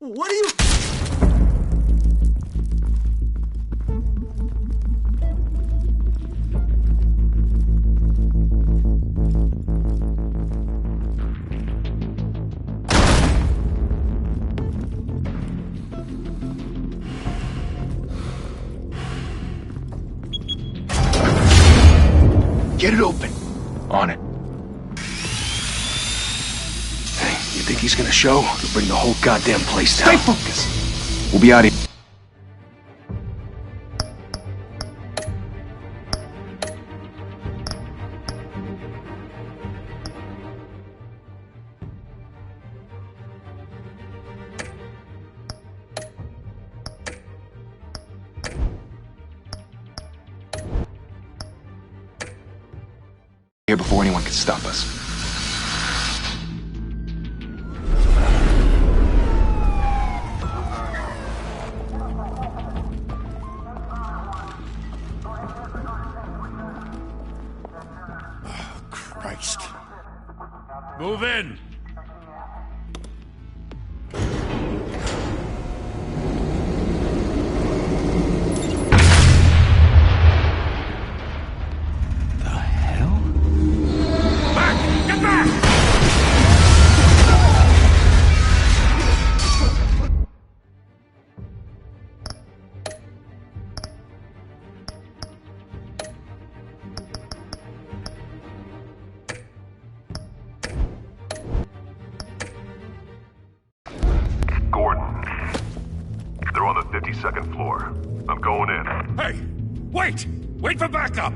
What are you... Get it open. On it. Hey, you think he's gonna show? He'll bring the whole goddamn place down. Stay focused. We'll be out of here. Here before anyone can stop us. Oh, Christ. Move in! They're on the 52nd floor. I'm going in. Hey! Wait! Wait for backup!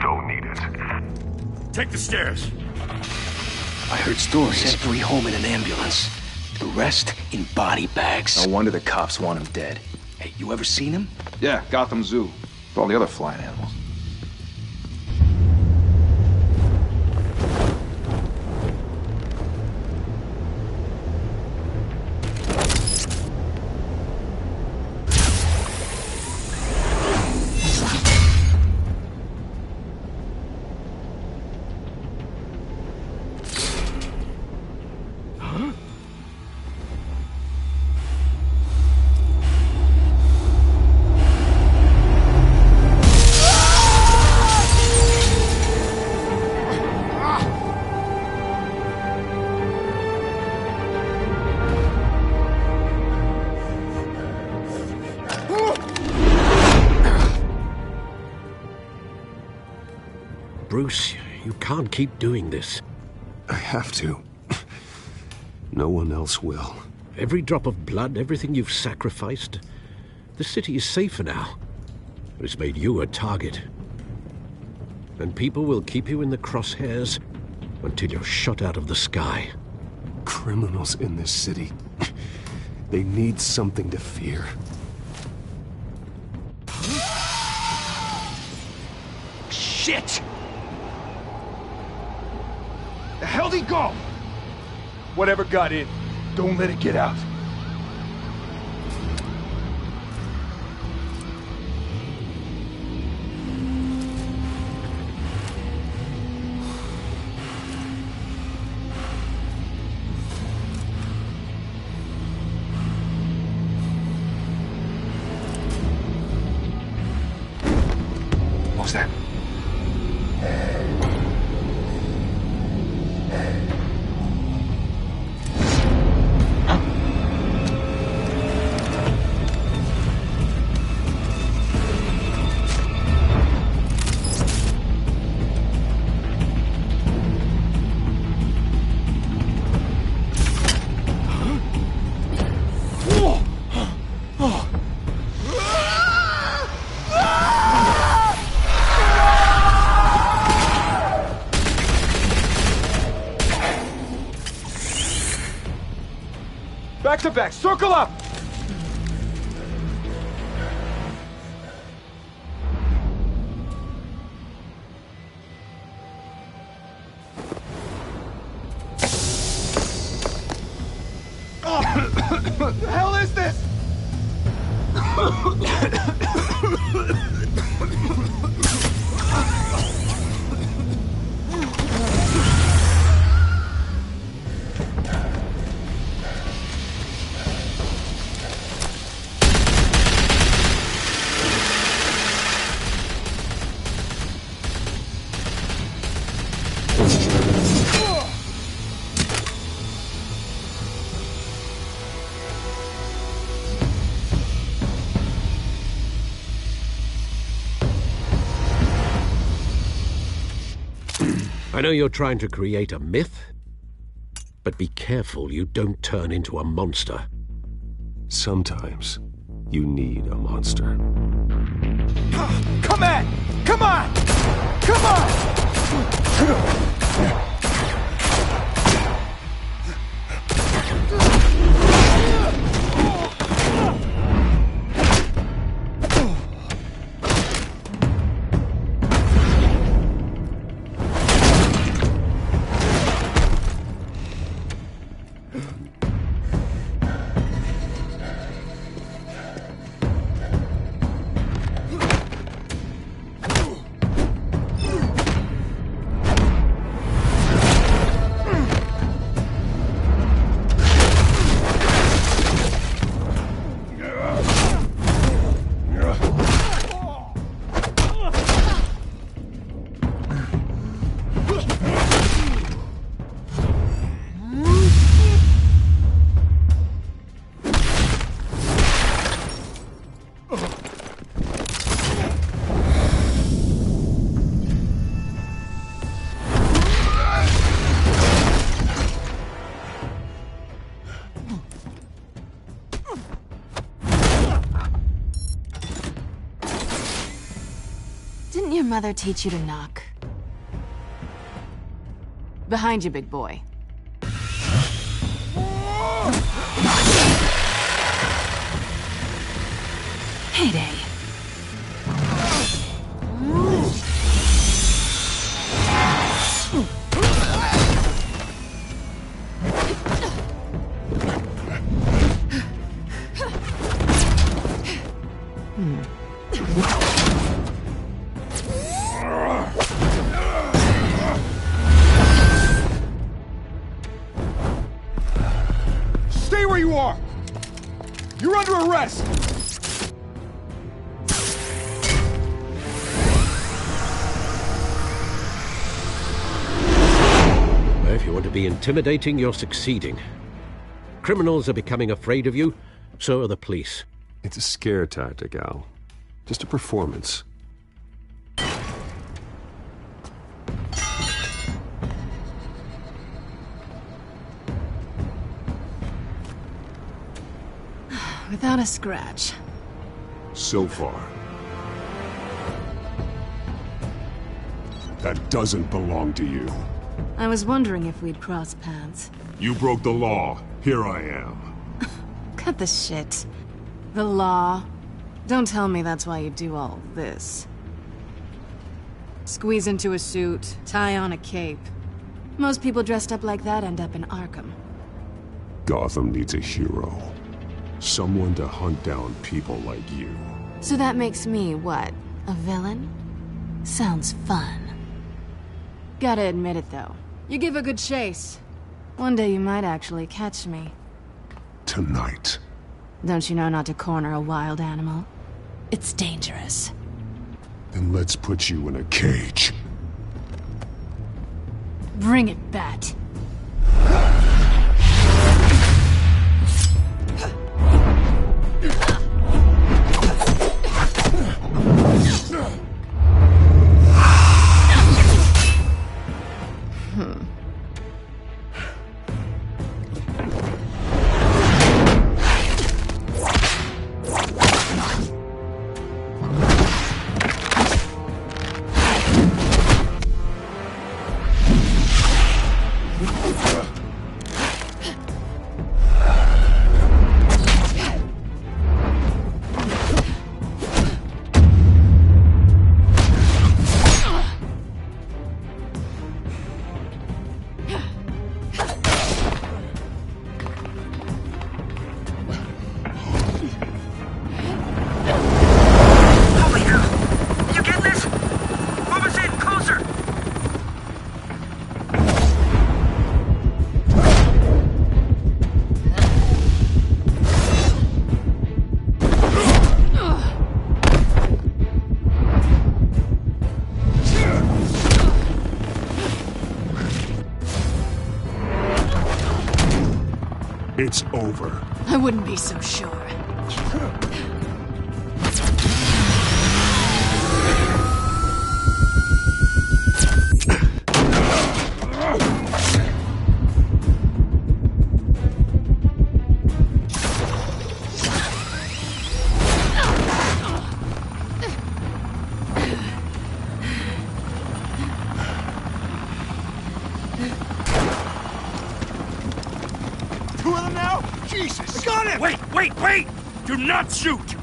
Don't need it. Take the stairs. I heard Stores sent 3 home in an ambulance. The rest in body bags. No wonder the cops want him dead. Hey, you ever seen him? Yeah, Gotham Zoo. With all the other flying animals. Bruce, you can't keep doing this. I have to. No one else will. Every drop of blood, everything you've sacrificed. The city is safer now. But it's made you a target. And people will keep you in the crosshairs until you're shot out of the sky. Criminals in this city. They need something to fear. Shit! The hell'd he go? Whatever got in, don't let it get out. What was that? Back to back, circle up! What the hell is this? I know you're trying to create a myth, but be careful you don't turn into a monster. Sometimes you need a monster. Come on! Come on! Come on! Didn't your mother teach you to knock? Behind you, big boy. Heyday. Stay where you are! You're under arrest! If you want to be intimidating, you're succeeding. Criminals are becoming afraid of you, so are the police. It's a scare tactic, Al. Just a performance. Without a scratch. So far. That doesn't belong to you. I was wondering if we'd cross paths. You broke the law. Here I am. Cut the shit. The law. Don't tell me that's why you do all this. Squeeze into a suit, tie on a cape. Most people dressed up like that end up in Arkham. Gotham needs a hero. Someone to hunt down people like you. So that makes me, what, a villain? Sounds fun. Gotta admit it, though. You give a good chase. One day you might actually catch me. Tonight. Don't you know not to corner a wild animal? It's dangerous. Then let's put you in a cage. Bring it, Bat. It's over. I wouldn't be so sure. Jesus! I got him! Wait! Do not shoot!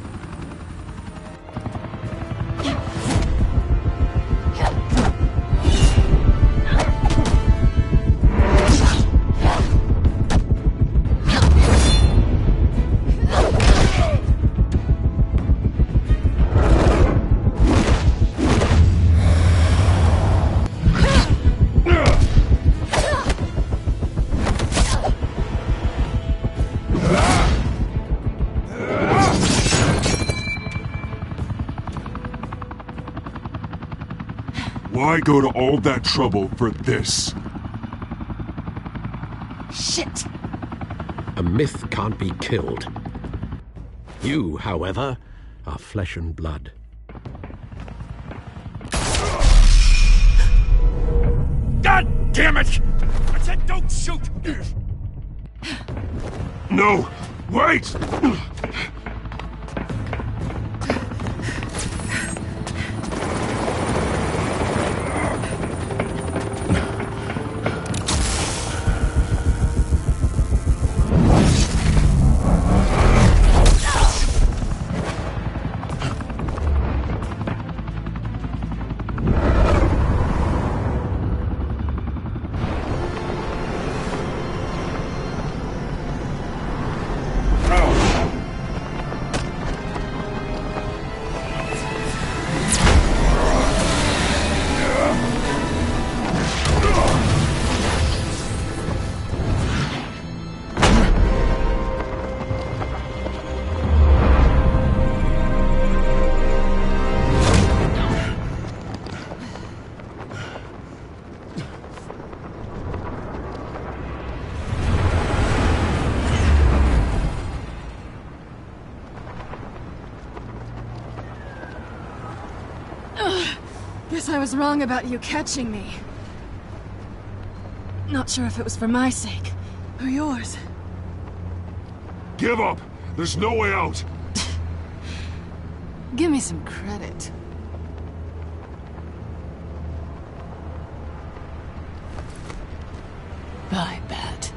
Why go to all that trouble for this? Shit! A myth can't be killed. You, however, are flesh and blood. God damn it! I said don't shoot! No! Wait! Guess I was wrong about you catching me. Not sure if it was for my sake, or yours. Give up! There's no way out! Give me some credit. Bye, Bat.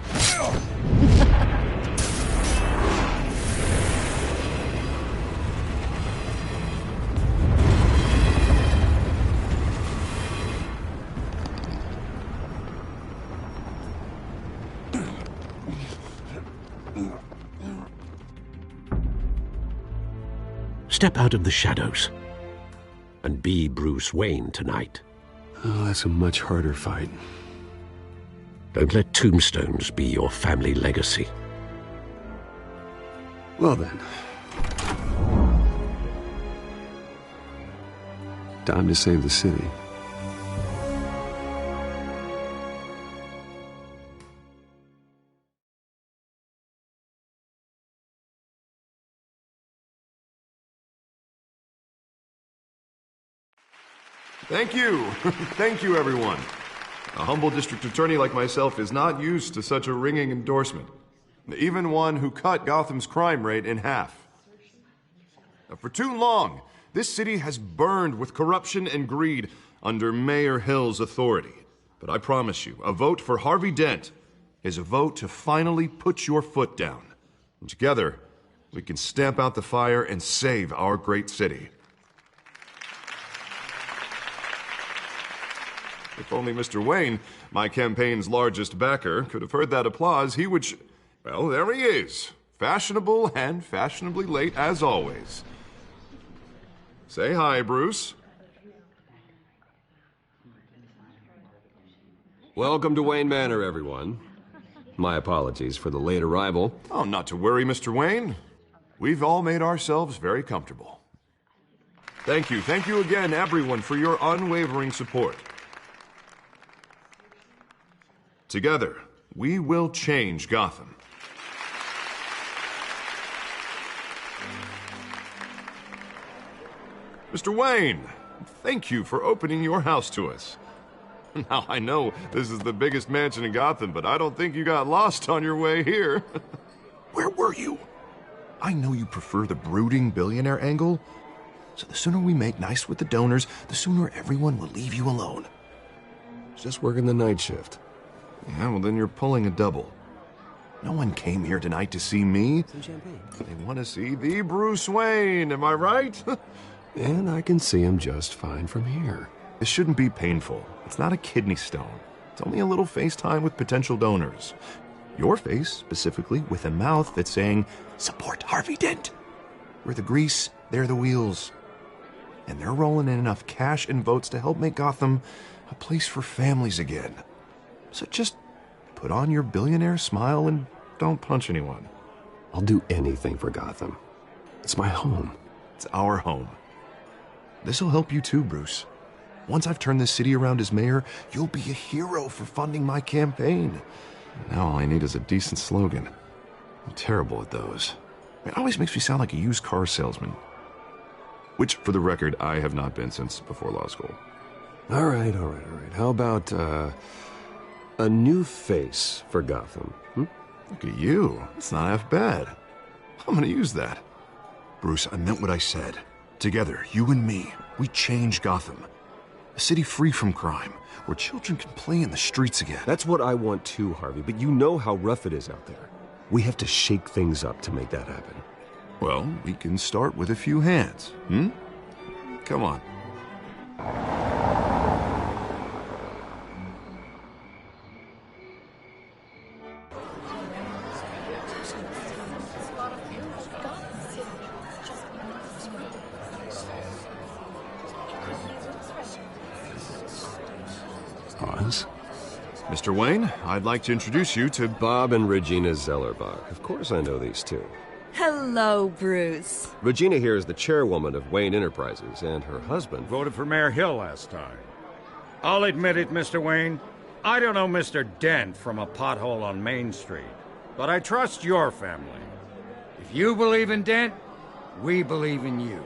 Step out of the shadows and be Bruce Wayne tonight. Oh, that's a much harder fight. Don't let tombstones be your family legacy. Well then. Time to save the city. Thank you. Thank you, everyone. A humble district attorney like myself is not used to such a ringing endorsement. Even one who cut Gotham's crime rate in half. For too long, this city has burned with corruption and greed under Mayor Hill's authority. But I promise you, a vote for Harvey Dent is a vote to finally put your foot down. And together, we can stamp out the fire and save our great city. If only Mr. Wayne, my campaign's largest backer, could have heard that applause, he would well, there he is. Fashionable and fashionably late as always. Say hi, Bruce. Welcome to Wayne Manor, everyone. My apologies for the late arrival. Oh, not to worry, Mr. Wayne. We've all made ourselves very comfortable. Thank you again, everyone, for your unwavering support. Together, we will change Gotham. Mr. Wayne, thank you for opening your house to us. Now, I know this is the biggest mansion in Gotham, but I don't think you got lost on your way here. Where were you? I know you prefer the brooding billionaire angle, so the sooner we make nice with the donors, the sooner everyone will leave you alone. Just working the night shift. Yeah, well, then you're pulling a double. No one came here tonight to see me. Some champagne. They want to see the Bruce Wayne, am I right? And I can see him just fine from here. This shouldn't be painful. It's not a kidney stone. It's only a little FaceTime with potential donors. Your face, specifically, with a mouth that's saying, support Harvey Dent. We're the grease, they're the wheels. And they're rolling in enough cash and votes to help make Gotham a place for families again. So just put on your billionaire smile and don't punch anyone. I'll do anything for Gotham. It's my home. It's our home. This'll help you too, Bruce. Once I've turned this city around as mayor, you'll be a hero for funding my campaign. Now all I need is a decent slogan. I'm terrible at those. It always makes me sound like a used car salesman. Which, for the record, I have not been since before law school. All right. How about, a new face for Gotham? Look at you. It's not half bad. I'm gonna use that. Bruce, I meant what I said. Together, you and me, we change Gotham. A city free from crime, where children can play in the streets again. That's what I want too, Harvey, but you know how rough it is out there. We have to shake things up to make that happen. Well, we can start with a few hands, Come on. Oz? Mr. Wayne, I'd like to introduce you to Bob and Regina Zellerbach. Of course I know these two. Hello, Bruce. Regina here is the chairwoman of Wayne Enterprises, and her husband Voted for Mayor Hill last time. I'll admit it, Mr. Wayne. I don't know Mr. Dent from a pothole on Main Street, but I trust your family. If you believe in Dent, we believe in you.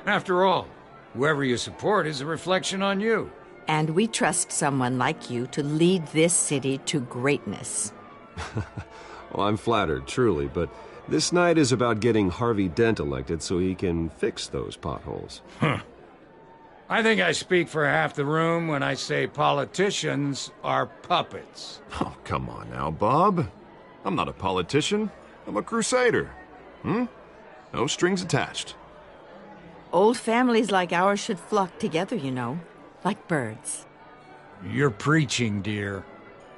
After all, whoever you support is a reflection on you. And we trust someone like you to lead this city to greatness. Well, I'm flattered, truly, but this night is about getting Harvey Dent elected so he can fix those potholes. I think I speak for half the room when I say politicians are puppets. Oh, come on now, Bob. I'm not a politician. I'm a crusader. No strings attached. Old families like ours should flock together, you know, like birds. You're preaching, dear.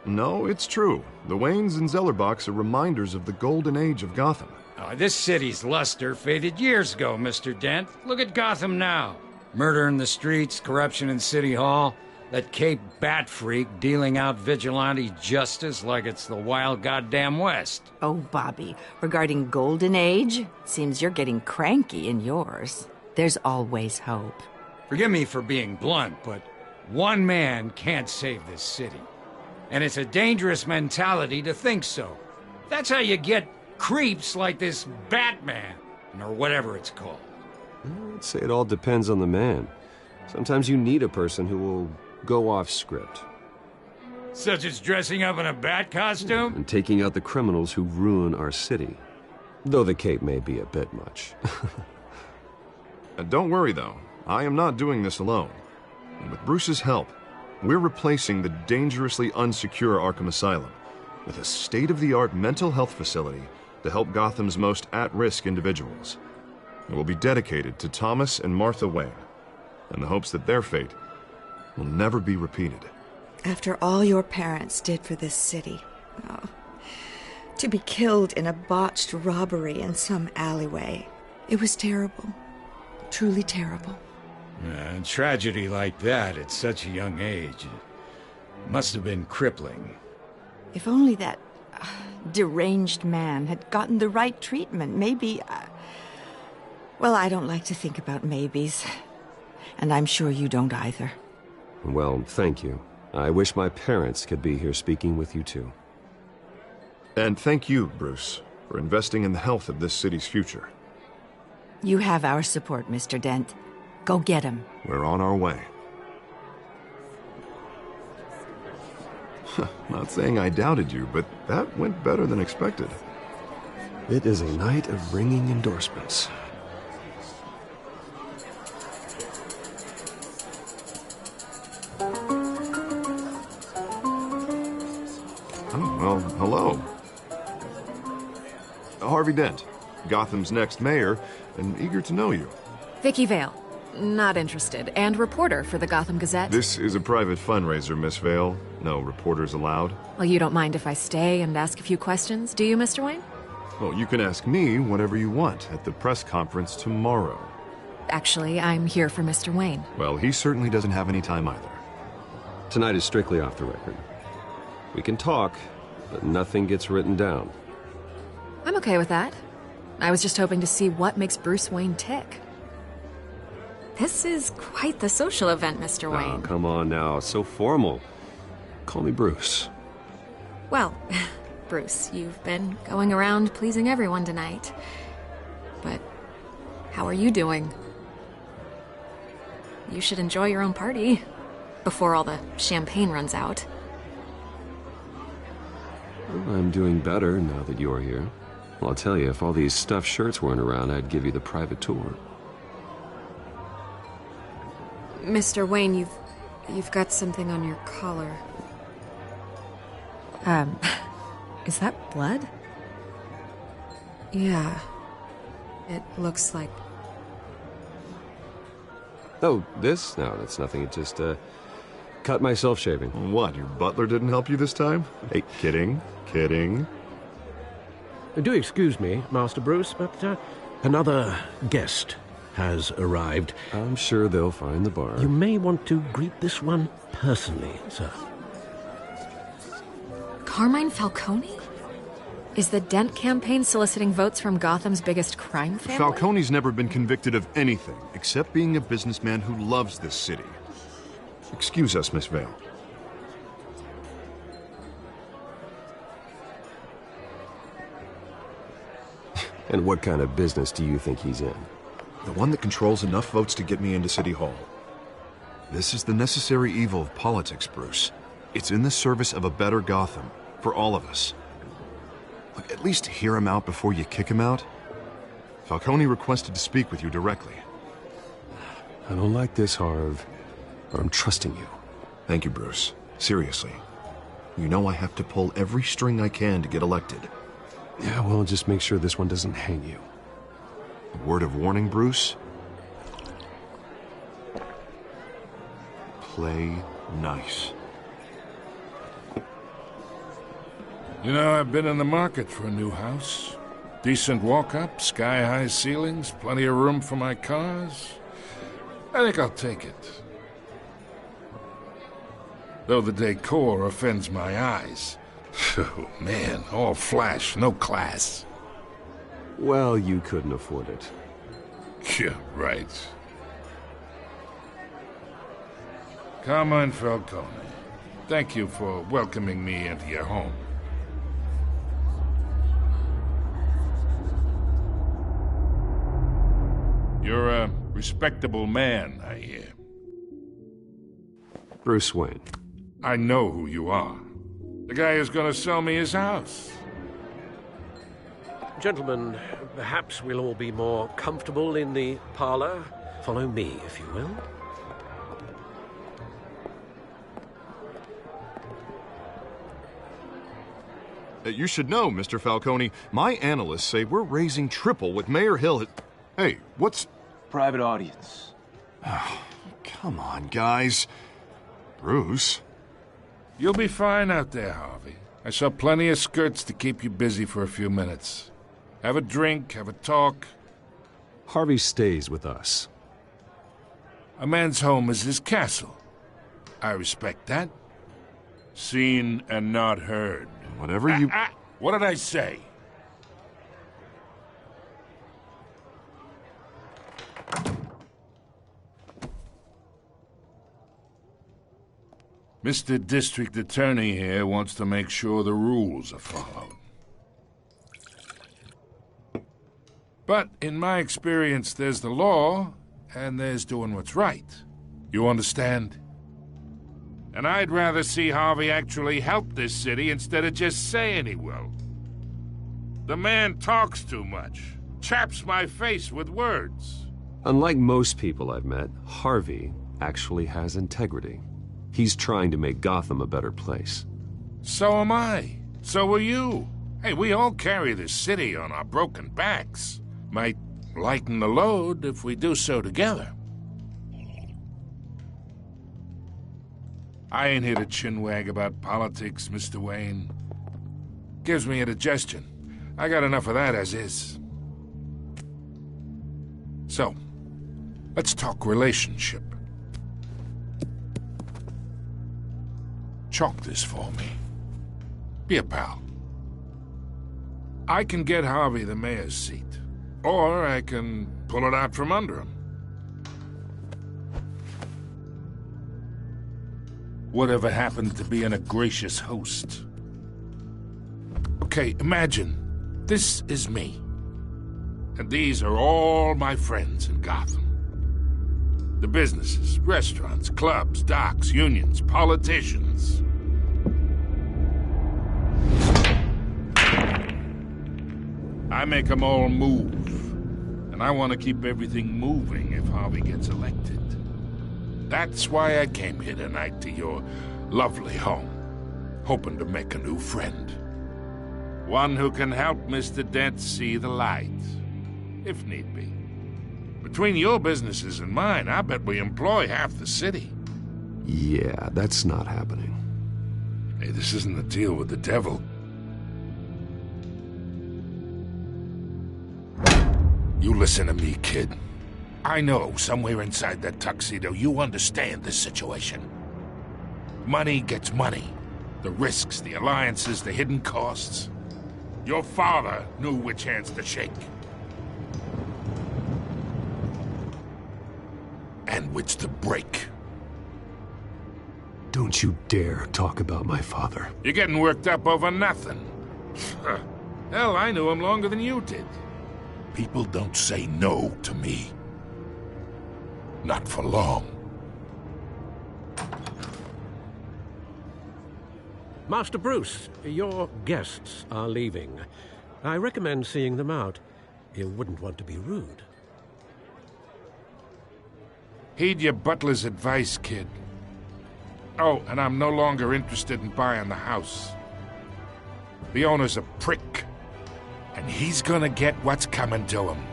No, it's true. The Waynes and Zellerbachs are reminders of the golden age of Gotham. This city's luster faded years ago, Mr. Dent. Look at Gotham now. Murder in the streets, corruption in City Hall, that Cape Bat freak dealing out vigilante justice like it's the wild goddamn West. Oh, Bobby, regarding Golden Age, seems you're getting cranky in yours. There's always hope. Forgive me for being blunt, but one man can't save this city. And it's a dangerous mentality to think so. That's how you get creeps like this Batman, or whatever it's called. I'd say it all depends on the man. Sometimes you need a person who will go off script. Such as dressing up in a bat costume? And taking out the criminals who ruin our city. Though the cape may be a bit much. Don't worry, though. I am not doing this alone. And with Bruce's help, we're replacing the dangerously unsecure Arkham Asylum with a state-of-the-art mental health facility to help Gotham's most at-risk individuals. It will be dedicated to Thomas and Martha Wayne, in the hopes that their fate will never be repeated. After all your parents did for this city, to be killed in a botched robbery in some alleyway, it was terrible. Truly terrible. A tragedy like that at such a young age must have been crippling. If only that deranged man had gotten the right treatment, maybe... Well, I don't like to think about maybes. And I'm sure you don't either. Well, thank you. I wish my parents could be here speaking with you too. And thank you, Bruce, for investing in the health of this city's future. You have our support, Mr. Dent. Go get him. We're on our way. Not saying I doubted you, but that went better than expected. It is a night of ringing endorsements. Oh, well, hello. Harvey Dent, Gotham's next mayor, and eager to know you. Vicky Vale. Not interested. And reporter for the Gotham Gazette. This is a private fundraiser, Miss Vale. No reporters allowed. Well, you don't mind if I stay and ask a few questions, do you, Mr. Wayne? Well, you can ask me whatever you want at the press conference tomorrow. Actually, I'm here for Mr. Wayne. Well, he certainly doesn't have any time either. Tonight is strictly off the record. We can talk, but nothing gets written down. I'm okay with that. I was just hoping to see what makes Bruce Wayne tick. This is quite the social event, Mr. Wayne. Oh, come on now. So formal. Call me Bruce. Well, Bruce, you've been going around pleasing everyone tonight. But how are you doing? You should enjoy your own party before all the champagne runs out. Well, I'm doing better now that you're here. Well, I'll tell you, if all these stuffed shirts weren't around, I'd give you the private tour. Mr. Wayne, you've got something on your collar. Is that blood? Yeah. It looks like... Oh, this? No, that's nothing. It just, cut myself shaving. What, your butler didn't help you this time? Hey, kidding. Do excuse me, Master Bruce, but another guest has arrived. I'm sure they'll find the bar. You may want to greet this one personally, sir. Carmine Falcone? Is the Dent campaign soliciting votes from Gotham's biggest crime family? Falcone's never been convicted of anything, except being a businessman who loves this city. Excuse us, Miss Vale. And what kind of business do you think he's in? The one that controls enough votes to get me into City Hall. This is the necessary evil of politics, Bruce. It's in the service of a better Gotham, for all of us. Look, at least hear him out before you kick him out. Falcone requested to speak with you directly. I don't like this, Harv, but I'm trusting you. Thank you, Bruce. Seriously. You know I have to pull every string I can to get elected. Yeah, well, just make sure this one doesn't hang you. A word of warning, Bruce? Play nice. You know, I've been in the market for a new house. Decent walk-up, sky-high ceilings, plenty of room for my cars. I think I'll take it. Though the decor offends my eyes. Oh, man, all flash, no class. Well, you couldn't afford it. Yeah, right. Carmine Falcone, thank you for welcoming me into your home. You're a respectable man, I hear. Bruce Wayne. I know who you are. The guy who's gonna sell me his house. Gentlemen, perhaps we'll all be more comfortable in the parlor. Follow me, if you will. You should know, Mr. Falcone, my analysts say we're raising triple with Mayor Hill. Hey, what's... Private audience. Oh, come on, guys. Bruce? You'll be fine out there, Harvey. I saw plenty of skirts to keep you busy for a few minutes. Have a drink, have a talk. Harvey stays with us. A man's home is his castle. I respect that. Seen and not heard. Whatever you... What did I say? Mr. District Attorney here wants to make sure the rules are followed. But in my experience, there's the law, and there's doing what's right. You understand? And I'd rather see Harvey actually help this city instead of just saying he will. The man talks too much, chaps my face with words. Unlike most people I've met, Harvey actually has integrity. He's trying to make Gotham a better place. So am I. So are you. Hey, we all carry this city on our broken backs. Might lighten the load if we do so together. I ain't here to chinwag about politics, Mr. Wayne. Gives me indigestion. I got enough of that as is. So, let's talk relationship. Chalk this for me. Be a pal. I can get Harvey the mayor's seat, or I can pull it out from under him. Whatever happened to being a gracious host? Okay, imagine this is me, and these are all my friends in Gotham. The businesses, restaurants, clubs, docks, unions, politicians. I make them all move, and I want to keep everything moving if Harvey gets elected. That's why I came here tonight to your lovely home, hoping to make a new friend. One who can help Mr. Dent see the light, if need be. Between your businesses and mine, I bet we employ half the city. Yeah, that's not happening. Hey, this isn't a deal with the devil. You listen to me, kid. I know somewhere inside that tuxedo you understand this situation. Money gets money. The risks, the alliances, the hidden costs. Your father knew which hands to shake. And which to break. Don't you dare talk about my father. You're getting worked up over nothing. Hell, I knew him longer than you did. People don't say no to me. Not for long. Master Bruce, your guests are leaving. I recommend seeing them out. You wouldn't want to be rude. Heed your butler's advice, kid. Oh, and I'm no longer interested in buying the house. The owner's a prick. And he's gonna get what's coming to him.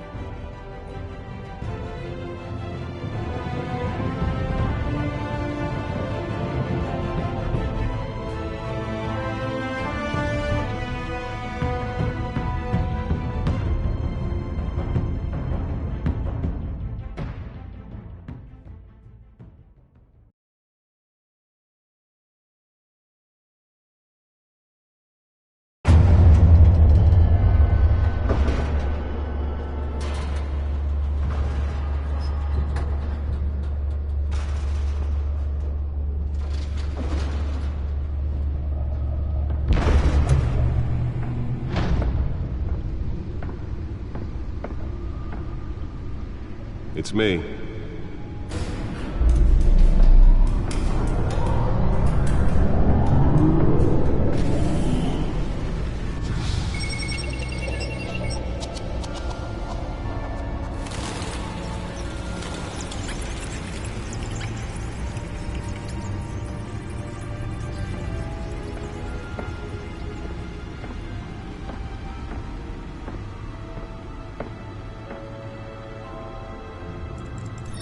It's me.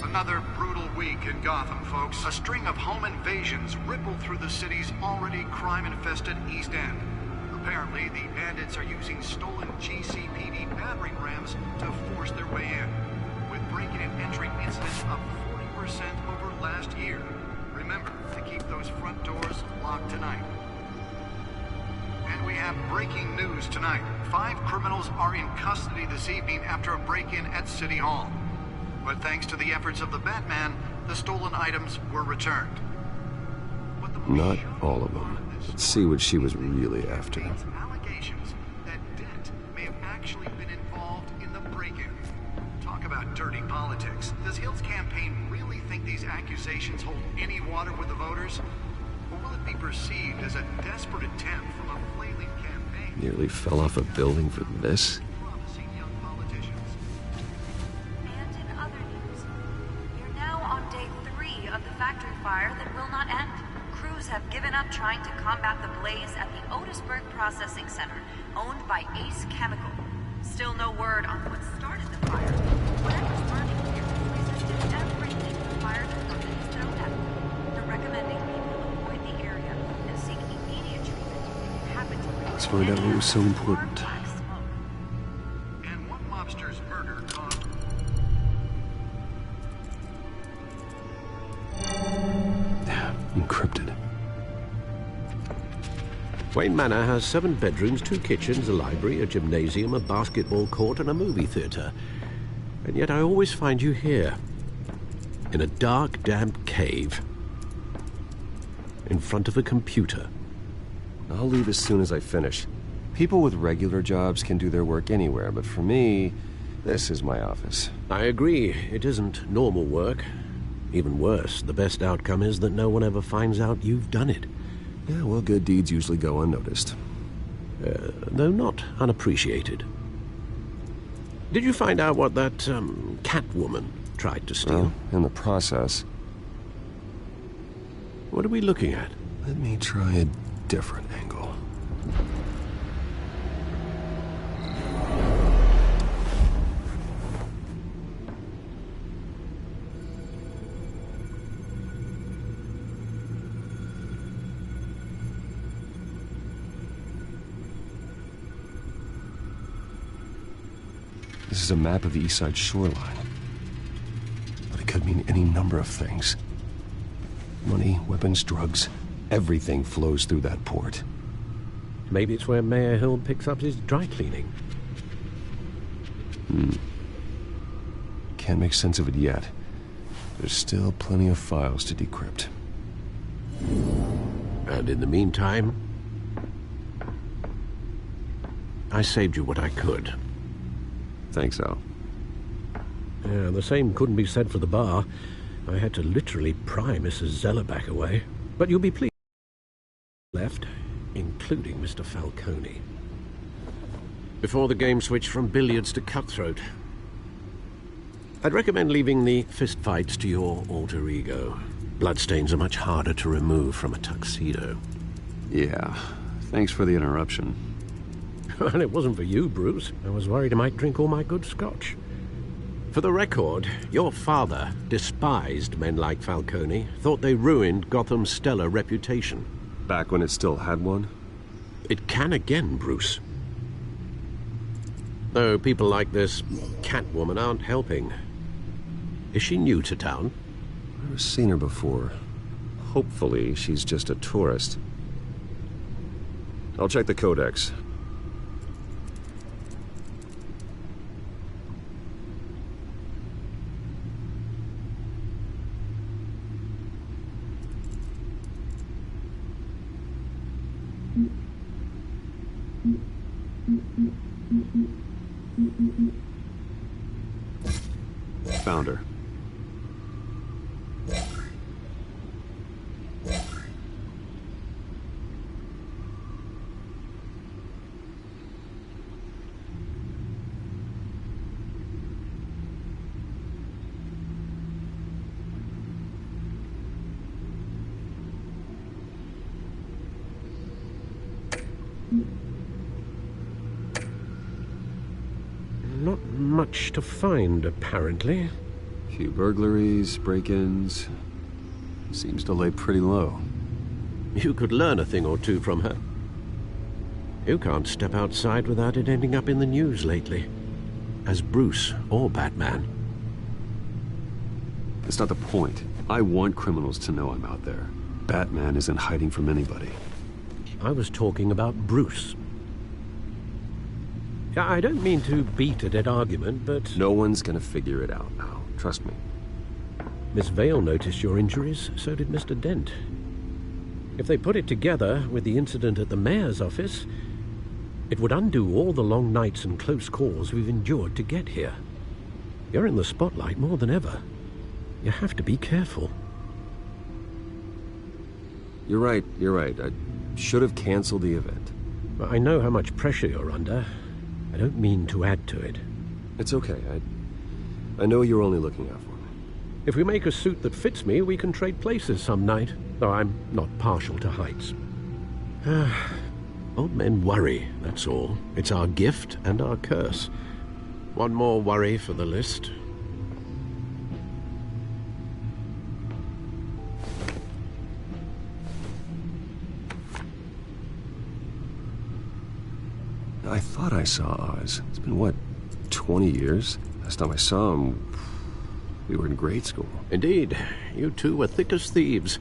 Another brutal week in Gotham, folks. A string of home invasions rippled through the city's already crime-infested East End. Apparently, the bandits are using stolen GCPD battering rams to force their way in, with break-in and entry incidents up 40% over last year. Remember to keep those front doors locked tonight. And we have breaking news tonight. 5 criminals are in custody this evening after a break-in at City Hall. But thanks to the efforts of the Batman, the stolen items were returned. Not all of them. Let's see what she was really after. Allegations that Dent may have actually been involved in the break-in. Talk about dirty politics. Does Hill's campaign really think these accusations hold any water with the voters? Or will it be perceived as a desperate attempt from a flailing campaign? Nearly fell off a building for this? Factory fire that will not end. Crews have given up trying to combat the blaze at the Otisburg Processing Center, owned by Ace Chemical. Still no word on what started the fire. Whatever's burning here has resisted everything the fire department has thrown at them. They're recommending people avoid the area and seek immediate treatment if you happen to breathe. Let's find out what was so important. And one lobster's murder caused... Encrypted. Wayne Manor has 7 bedrooms, 2 kitchens, a library, a gymnasium, a basketball court, and a movie theatre. And yet I always find you here, in a dark, damp cave, in front of a computer. I'll leave as soon as I finish. People with regular jobs can do their work anywhere, but for me, this is my office. I agree. It isn't normal work. Even worse, the best outcome is that no one ever finds out you've done it. Yeah, well, good deeds usually go unnoticed. Though not unappreciated. Did you find out what that, Catwoman tried to steal? Well, in the process. What are we looking at? Let me try a different angle. This is a map of the East Side shoreline. But it could mean any number of things. Money, weapons, drugs, everything flows through that port. Maybe it's where Mayor Hill picks up his dry cleaning. Can't make sense of it yet. There's still plenty of files to decrypt. And in the meantime, I saved you what I could. Thanks, Al. Yeah, the same couldn't be said for the bar. I had to literally pry Mrs. Zellerback away. But you'll be pleased left, including Mr. Falcone. Before the game switched from billiards to cutthroat. I'd recommend leaving the fistfights to your alter ego. Bloodstains are much harder to remove from a tuxedo. Yeah, thanks for the interruption. Well, it wasn't for you, Bruce. I was worried I might drink all my good scotch. For the record, your father despised men like Falcone, thought they ruined Gotham's stellar reputation. Back when it still had one? It can again, Bruce. Though people like this Catwoman aren't helping. Is she new to town? I've never seen her before. Hopefully, she's just a tourist. I'll check the codex. Found her. Not much to find, apparently. Few burglaries, break-ins. Seems to lay pretty low. You could learn a thing or two from her. You can't step outside without it ending up in the news lately. As Bruce or Batman. That's not the point. I want criminals to know I'm out there. Batman isn't hiding from anybody. I was talking about Bruce. I don't mean to beat a dead argument, but... No one's gonna figure it out now. Trust me. Miss Vale noticed your injuries, so did Mr. Dent. If they put it together with the incident at the mayor's office, it would undo all the long nights and close calls we've endured to get here. You're in the spotlight more than ever. You have to be careful. You're right. I should have canceled the event. I know how much pressure you're under. I don't mean to add to it. It's okay. I know you're only looking out for me. If we make a suit that fits me, we can trade places some night, though I'm not partial to heights. Old men worry, that's all. It's our gift and our curse. One more worry for the list. I thought I saw Oz. It's been, what, 20 years? Last time I saw him, we were in grade school. Indeed. You two were thick as thieves.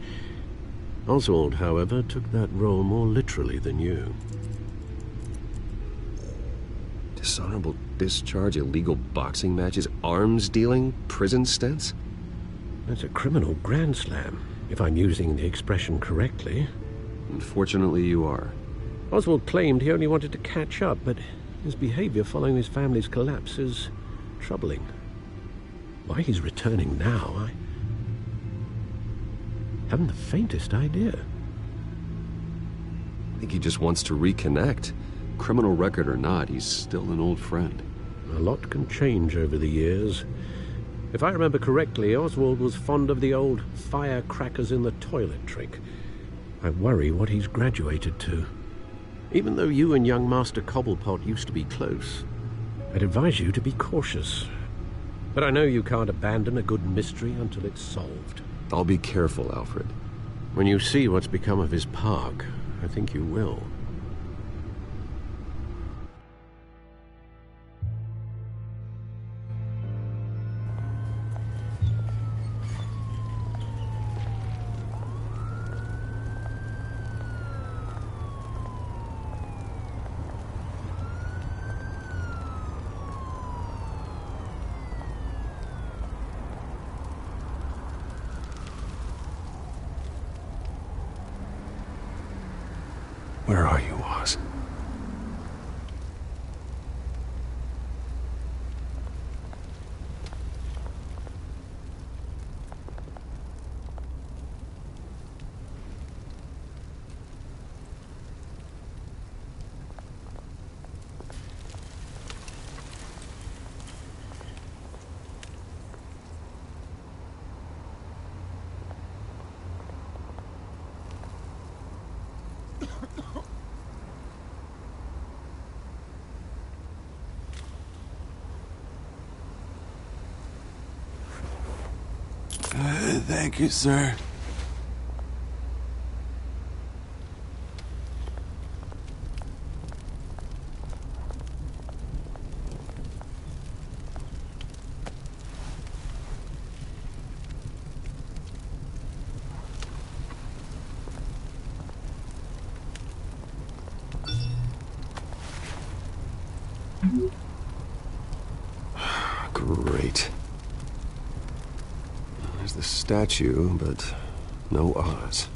Oswald, however, took that role more literally than you. Dishonorable discharge, illegal boxing matches, arms dealing, prison stints? That's a criminal grand slam, if I'm using the expression correctly. Unfortunately, you are. Oswald claimed he only wanted to catch up, but his behavior following his family's collapse is troubling. Why he's returning now, I haven't the faintest idea. I think he just wants to reconnect. Criminal record or not, he's still an old friend. A lot can change over the years. If I remember correctly, Oswald was fond of the old firecrackers in the toilet trick. I worry what he's graduated to. Even though you and young Master Cobblepot used to be close, I'd advise you to be cautious. But I know you can't abandon a good mystery until it's solved. I'll be careful, Alfred. When you see what's become of his park, I think you will. Where are you, Oz? Thank you, sir. Great. There's the statue, but no Oz.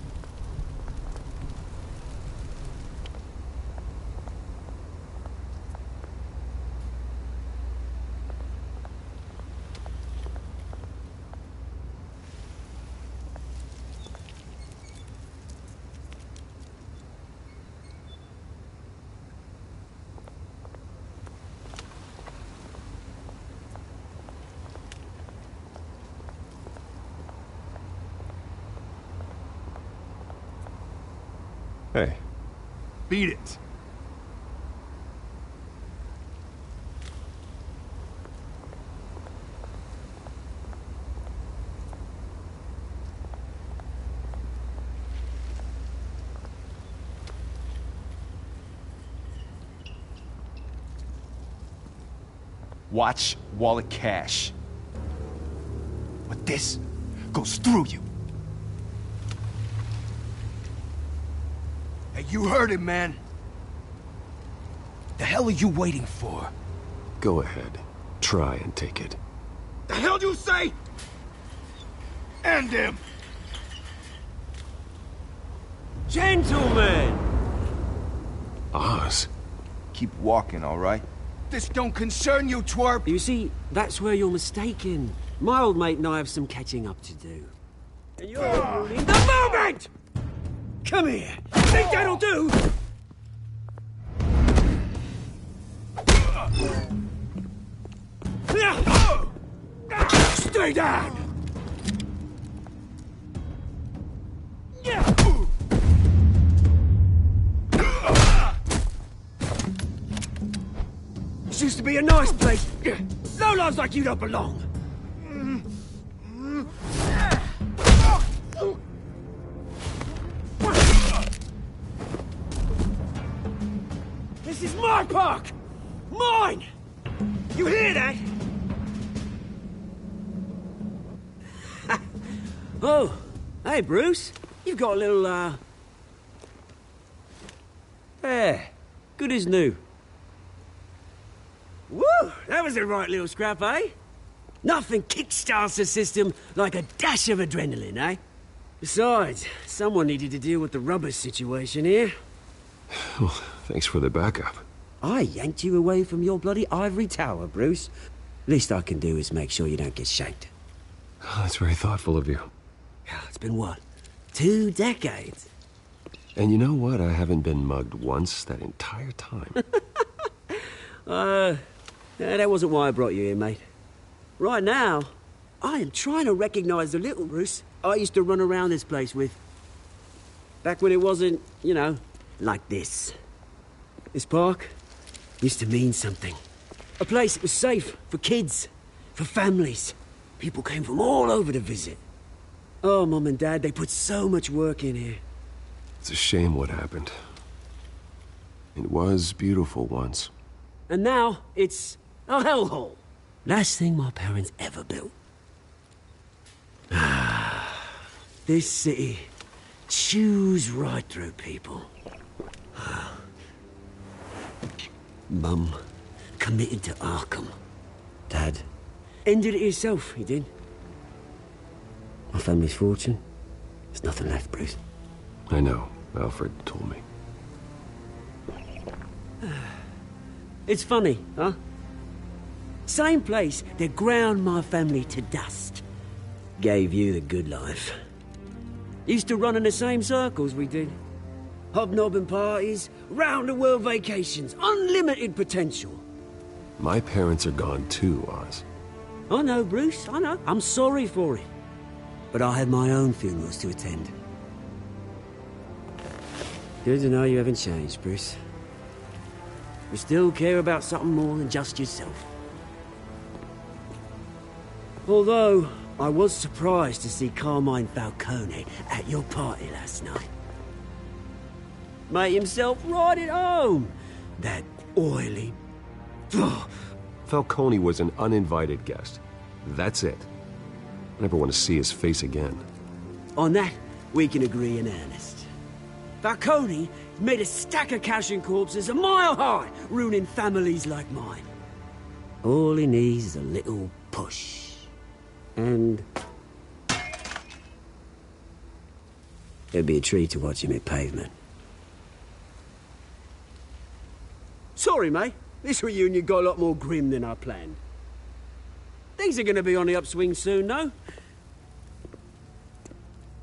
Hey. Beat it. Watch wallet cash. But this goes through you. Hey, you heard it, man. The hell are you waiting for? Go ahead. Try and take it. The hell do you say? End him! Gentlemen! Oz. Keep walking, all right? This don't concern you, twerp! You see, that's where you're mistaken. My old mate and I have some catching up to do. And you're ruining the moment! Come here! Think that'll do? Stay down! be a nice place. Lowlifes like you don't belong. This is my park! Mine! You hear that? Oh, hey, Bruce. You've got a little, Yeah, good as new. Woo! That was a right little scrap, eh? Nothing kickstarts the system like a dash of adrenaline, eh? Besides, someone needed to deal with the rubber situation here. Well, thanks for the backup. I yanked you away from your bloody ivory tower, Bruce. Least I can do is make sure you don't get shanked. Oh, that's very thoughtful of you. It's been what? 2 decades? And you know what? I haven't been mugged once that entire time. That wasn't why I brought you here, mate. Right now, I am trying to recognize the little Bruce I used to run around this place with. Back when it wasn't, you know, like this. This park used to mean something. A place that was safe for kids, for families. People came from all over to visit. Oh, Mum and Dad, they put so much work in here. It's a shame what happened. It was beautiful once. And now, it's a hellhole. Last thing my parents ever built. This city chews right through people. Mum committed to Arkham. Dad ended it himself, he did. My family's fortune, there's nothing left, Bruce. I know. Alfred told me. It's funny, huh? Same place that ground my family to dust. Gave you the good life. Used to run in the same circles we did. Hobnobbing parties, round-the-world vacations, unlimited potential. My parents are gone too, Oz. I know, Bruce, I know. I'm sorry for it. But I have my own funerals to attend. Good to know you haven't changed, Bruce. You still care about something more than just yourself. Although, I was surprised to see Carmine Falcone at your party last night. Made himself right at home. That oily... Falcone was an uninvited guest. That's it. I never want to see his face again. On that, we can agree in earnest. Falcone made a stack of cash and corpses a mile high, ruining families like mine. All he needs is a little push. And... it'd be a treat to watch him hit pavement. Sorry, mate. This reunion got a lot more grim than I planned. Things are gonna be on the upswing soon, though.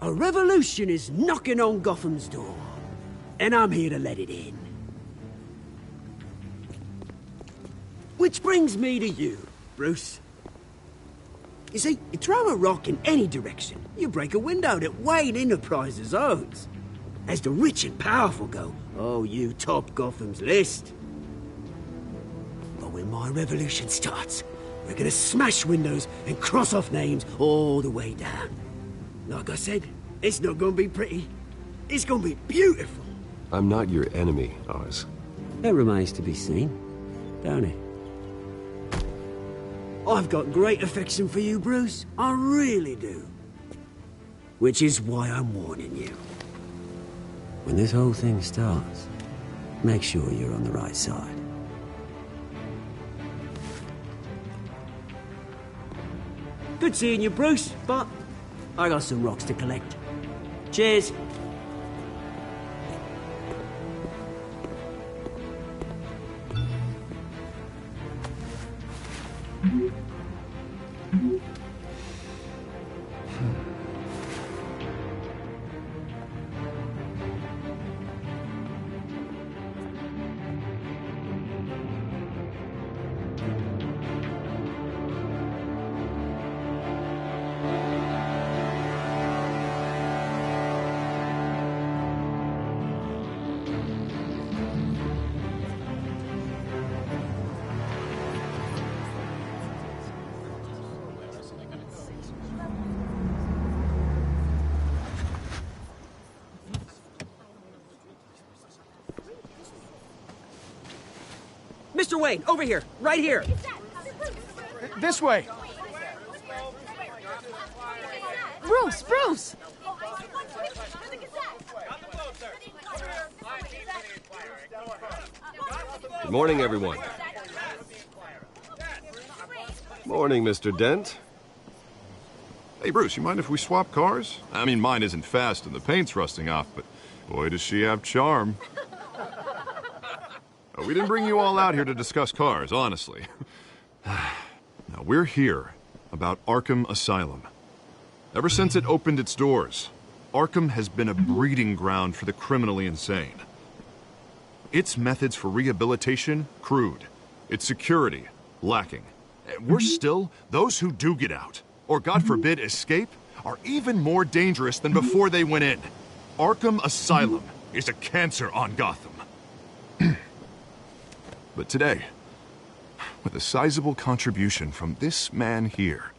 A revolution is knocking on Gotham's door. And I'm here to let it in. Which brings me to you, Bruce. You see, you throw a rock in any direction, you break a window that Wayne Enterprises owns. As the rich and powerful go, oh, you top Gotham's list. But when my revolution starts, we're gonna smash windows and cross off names all the way down. Like I said, it's not gonna be pretty. It's gonna be beautiful. I'm not your enemy, Oz. That remains to be seen, don't it? I've got great affection for you, Bruce. I really do. Which is why I'm warning you. When this whole thing starts, make sure you're on the right side. Good seeing you, Bruce, but I got some rocks to collect. Cheers. Mr. Wayne, over here, right here. This way. Bruce! Good morning, everyone. Morning, Mr. Dent. Hey, Bruce, you mind if we swap cars? I mean, mine isn't fast and the paint's rusting off, but boy, does she have charm. We didn't bring you all out here to discuss cars, honestly. Now, we're here about Arkham Asylum. Ever since it opened its doors, Arkham has been a breeding ground for the criminally insane. Its methods for rehabilitation, crude. Its security, lacking. Worse still, those who do get out, or God forbid escape, are even more dangerous than before they went in. Arkham Asylum is a cancer on Gotham. But today, with a sizable contribution from this man here,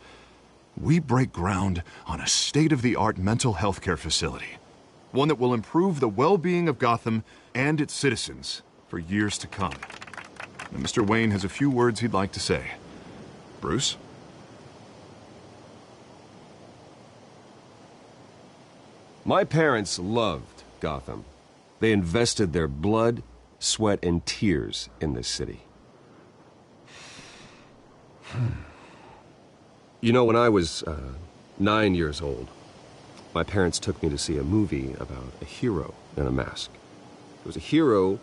we break ground on a state-of-the-art mental health care facility. One that will improve the well-being of Gotham and its citizens for years to come. And Mr. Wayne has a few words he'd like to say. Bruce? My parents loved Gotham. They invested their blood, sweat, and tears in this city. You know, when I was 9 years old, my parents took me to see a movie about a hero in a mask. It was a hero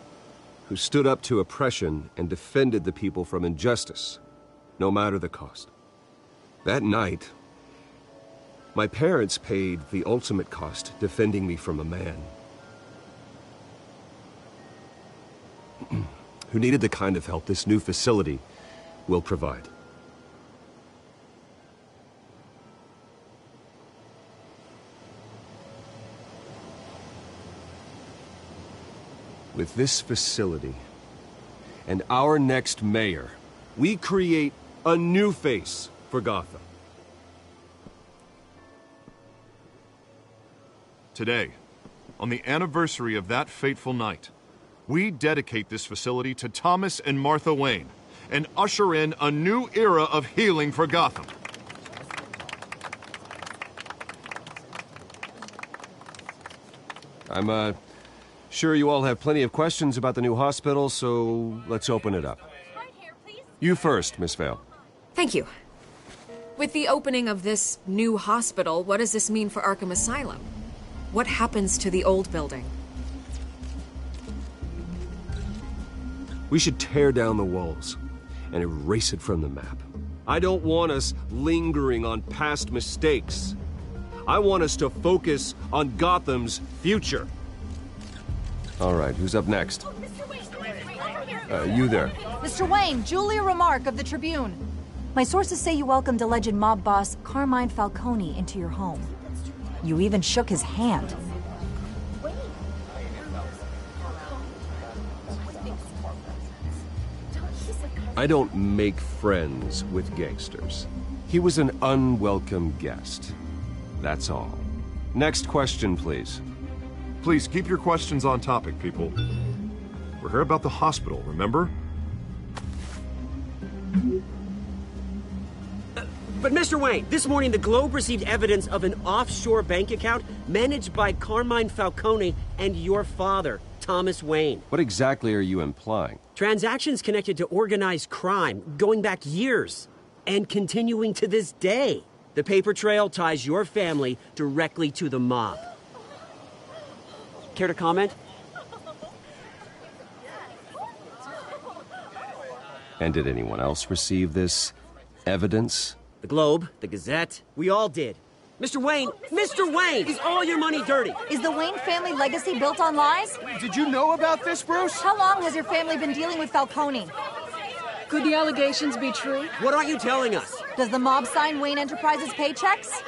who stood up to oppression and defended the people from injustice, no matter the cost. That night, my parents paid the ultimate cost defending me from a man who needed the kind of help this new facility will provide. With this facility and our next mayor, we create a new face for Gotham. Today, on the anniversary of that fateful night, we dedicate this facility to Thomas and Martha Wayne and usher in a new era of healing for Gotham. I'm sure you all have plenty of questions about the new hospital, so let's open it up. You first, Miss Vale. Thank you. With the opening of this new hospital, what does this mean for Arkham Asylum? What happens to the old building? We should tear down the walls and erase it from the map. I don't want us lingering on past mistakes. I want us to focus on Gotham's future. All right, who's up next? You there. Mr. Wayne, Julia Remark of the Tribune. My sources say you welcomed alleged mob boss Carmine Falcone into your home. You even shook his hand. I don't make friends with gangsters. He was an unwelcome guest. That's all. Next question, please. Please keep your questions on topic, people. We're here about the hospital, remember? But Mr. Wayne, this morning the Globe received evidence of an offshore bank account managed by Carmine Falcone and your father, Thomas Wayne. What exactly are you implying? Transactions connected to organized crime, going back years, and continuing to this day. The paper trail ties your family directly to the mob. Care to comment? And did anyone else receive this evidence? The Globe, the Gazette, we all did. Mr. Wayne, is all your money dirty? Is the Wayne family legacy built on lies? Did you know about this, Bruce? How long has your family been dealing with Falcone? Could the allegations be true? What aren't you telling us? Does the mob sign Wayne Enterprises paychecks?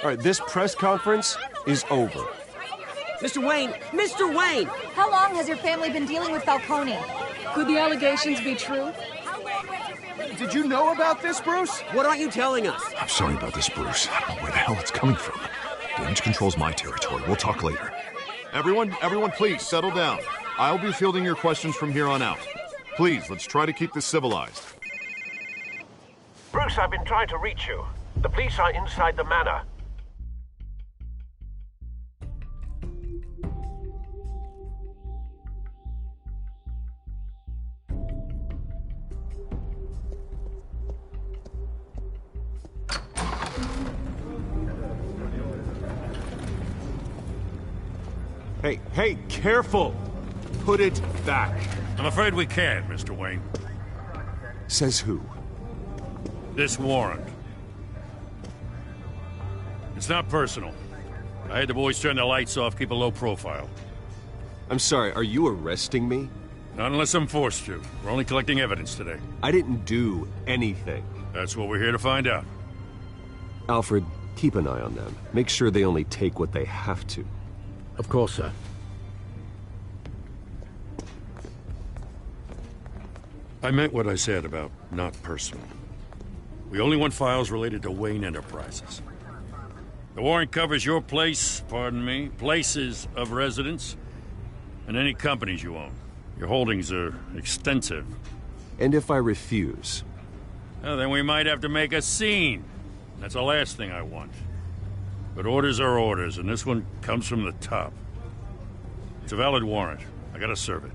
All right, this press conference is over. Mr. Wayne! How long has your family been dealing with Falcone? Could the allegations be true? Did you know about this, Bruce? What aren't you telling us? I'm sorry about this, Bruce. I don't know where the hell it's coming from. Damage control's my territory. We'll talk later. Everyone, please settle down. I'll be fielding your questions from here on out. Please, let's try to keep this civilized. Bruce, I've been trying to reach you. The police are inside the manor. Hey, careful! Put it back. I'm afraid we can't, Mr. Wayne. Says who? This warrant. It's not personal. I had the boys turn the lights off, keep a low profile. I'm sorry, are you arresting me? Not unless I'm forced to. We're only collecting evidence today. I didn't do anything. That's what we're here to find out. Alfred, keep an eye on them. Make sure they only take what they have to. Of course, sir. I meant what I said about not personal. We only want files related to Wayne Enterprises. The warrant covers your place, pardon me, places of residence, and any companies you own. Your holdings are extensive. And if I refuse? Well, then we might have to make a scene. That's the last thing I want. But orders are orders, and this one comes from the top. It's a valid warrant. I gotta serve it.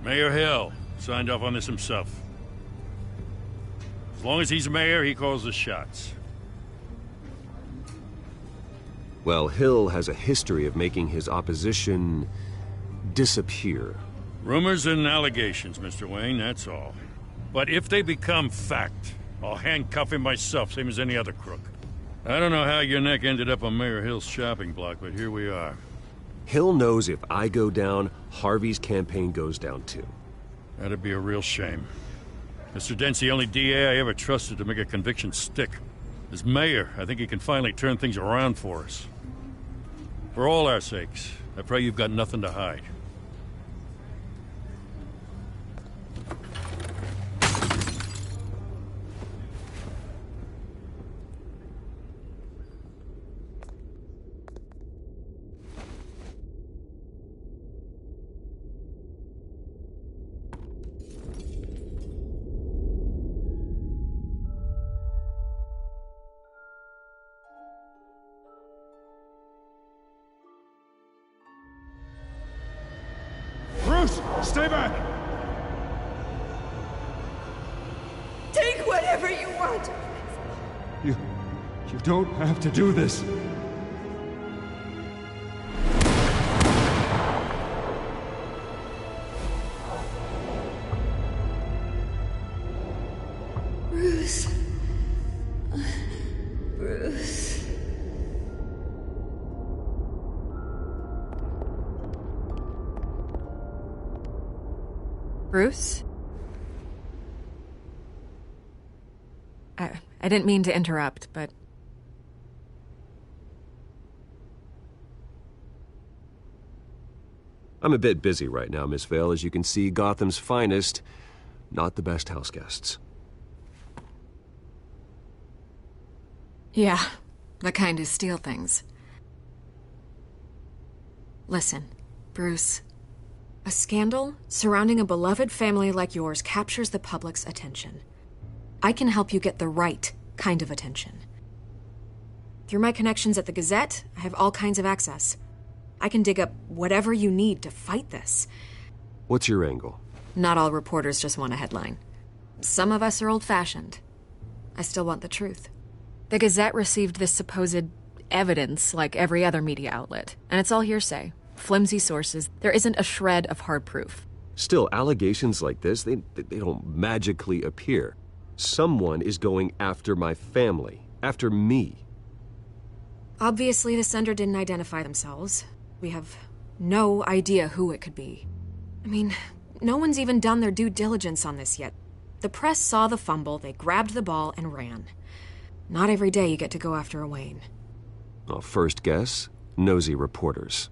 Mayor Hill signed off on this himself. As long as he's mayor, he calls the shots. Well, Hill has a history of making his opposition disappear. Rumors and allegations, Mr. Wayne, that's all. But if they become fact, I'll handcuff him myself, same as any other crook. I don't know how your neck ended up on Mayor Hill's shopping block, but here we are. Hill knows if I go down, Harvey's campaign goes down too. That'd be a real shame. Mr. Dent's the only DA I ever trusted to make a conviction stick. As mayor, I think he can finally turn things around for us. For all our sakes, I pray you've got nothing to hide. Bruce, stay back! Take whatever you want. You don't have to do this. Bruce. Bruce. Bruce? I didn't mean to interrupt, but... I'm a bit busy right now, Miss Vale. As you can see, Gotham's finest, not the best house guests. Yeah, the kind who steal things. Listen, Bruce. A scandal surrounding a beloved family like yours captures the public's attention. I can help you get the right kind of attention. Through my connections at the Gazette, I have all kinds of access. I can dig up whatever you need to fight this. What's your angle? Not all reporters just want a headline. Some of us are old-fashioned. I still want the truth. The Gazette received this supposed evidence like every other media outlet, and it's all hearsay. Flimsy sources. There isn't a shred of hard proof. Still, allegations like this, they don't magically appear. Someone is going after my family, after me. Obviously, the sender didn't identify themselves. We have no idea who it could be. I mean, no one's even done their due diligence on this yet. The press saw the fumble, they grabbed the ball and ran. Not every day you get to go after a Wayne. Well, first guess, nosy reporters.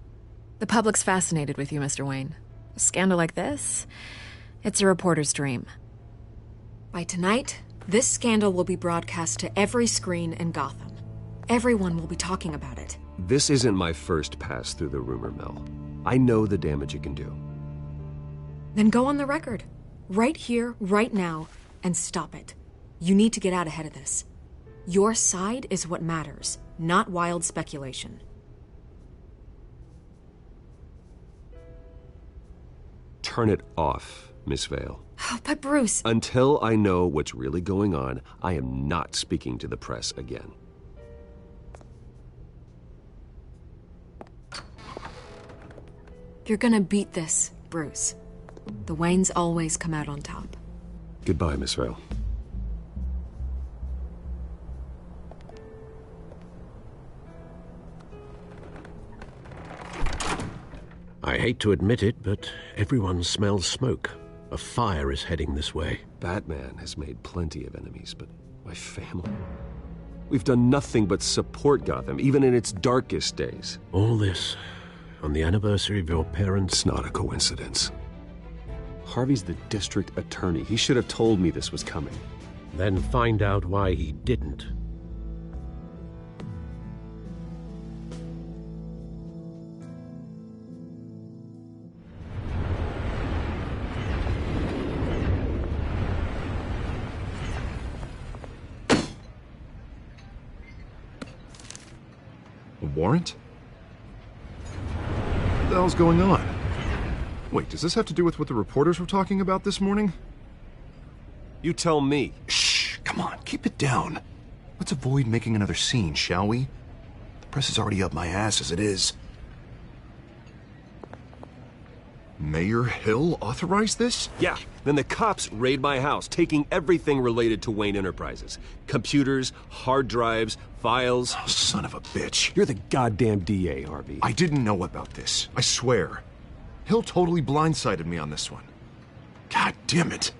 The public's fascinated with you, Mr. Wayne. A scandal like this, it's a reporter's dream. By tonight, this scandal will be broadcast to every screen in Gotham. Everyone will be talking about it. This isn't my first pass through the rumor mill. I know the damage it can do. Then go on the record. Right here, right now, and stop it. You need to get out ahead of this. Your side is what matters, not wild speculation. Turn it off, Miss Vale. Oh, but Bruce... Until I know what's really going on, I am not speaking to the press again. You're gonna beat this, Bruce. The Waynes always come out on top. Goodbye, Miss Vale. I hate to admit it, but everyone smells smoke. A fire is heading this way. Batman has made plenty of enemies, but my family... We've done nothing but support Gotham, even in its darkest days. All this on the anniversary of your parents'... It's not a coincidence. Harvey's the district attorney. He should have told me this was coming. Then find out why he didn't. A warrant? What the hell's going on? Wait, does this have to do with what the reporters were talking about this morning? You tell me. Shh, come on, keep it down. Let's avoid making another scene, shall we? The press is already up my ass as it is. Mayor Hill authorized this? Yeah, then the cops raid my house, taking everything related to Wayne Enterprises. Computers, hard drives, files. Oh, son of a bitch. You're the goddamn DA, Harvey. I didn't know about this, I swear. Hill totally blindsided me on this one. God damn it.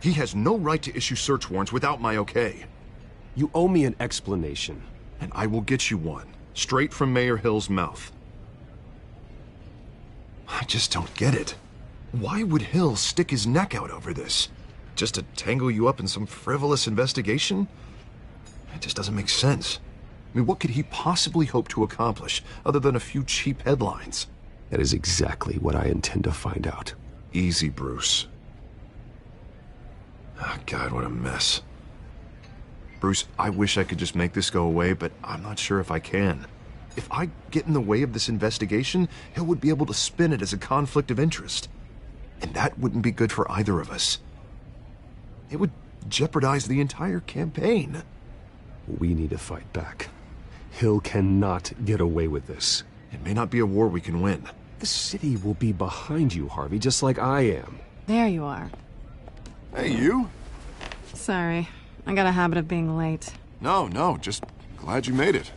He has no right to issue search warrants without my okay. You owe me an explanation. And I will get you one, straight from Mayor Hill's mouth. I just don't get it. Why would Hill stick his neck out over this? Just to tangle you up in some frivolous investigation? It just doesn't make sense. I mean, what could he possibly hope to accomplish other than a few cheap headlines? That is exactly what I intend to find out. Easy, Bruce. Oh, God, what a mess. Bruce, I wish I could just make this go away, but I'm not sure if I can. If I get in the way of this investigation, Hill would be able to spin it as a conflict of interest. And that wouldn't be good for either of us. It would jeopardize the entire campaign. We need to fight back. Hill cannot get away with this. It may not be a war we can win. The city will be behind you, Harvey, just like I am. There you are. Hey, you? Sorry. I got a habit of being late. No, just glad you made it.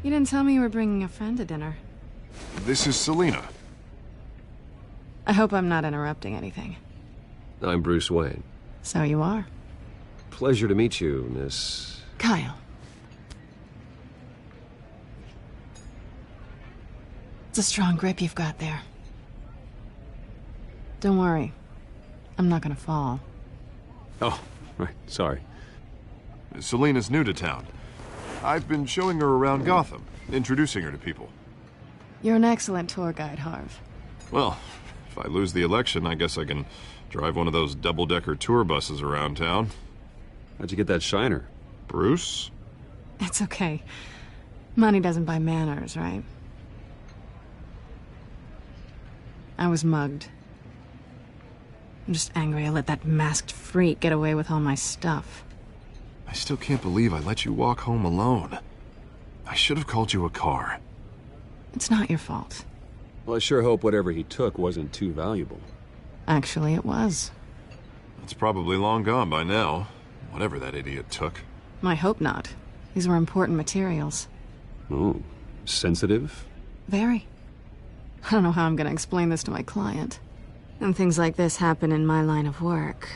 You didn't tell me you were bringing a friend to dinner. This is Selina. I hope I'm not interrupting anything. I'm Bruce Wayne. So you are. Pleasure to meet you, Miss... Kyle. It's a strong grip you've got there. Don't worry. I'm not gonna fall. Oh, right, sorry. Selina's new to town. I've been showing her around Gotham, introducing her to people. You're an excellent tour guide, Harv. Well, if I lose the election, I guess I can drive one of those double-decker tour buses around town. How'd you get that shiner? Bruce? It's okay. Money doesn't buy manners, right? I was mugged. I'm just angry I let that masked freak get away with all my stuff. I still can't believe I let you walk home alone. I should have called you a car. It's not your fault. Well, I sure hope whatever he took wasn't too valuable. Actually, it was. It's probably long gone by now, whatever that idiot took. I hope not. These were important materials. Ooh, sensitive? Very. I don't know how I'm gonna explain this to my client. And things like this happen in my line of work.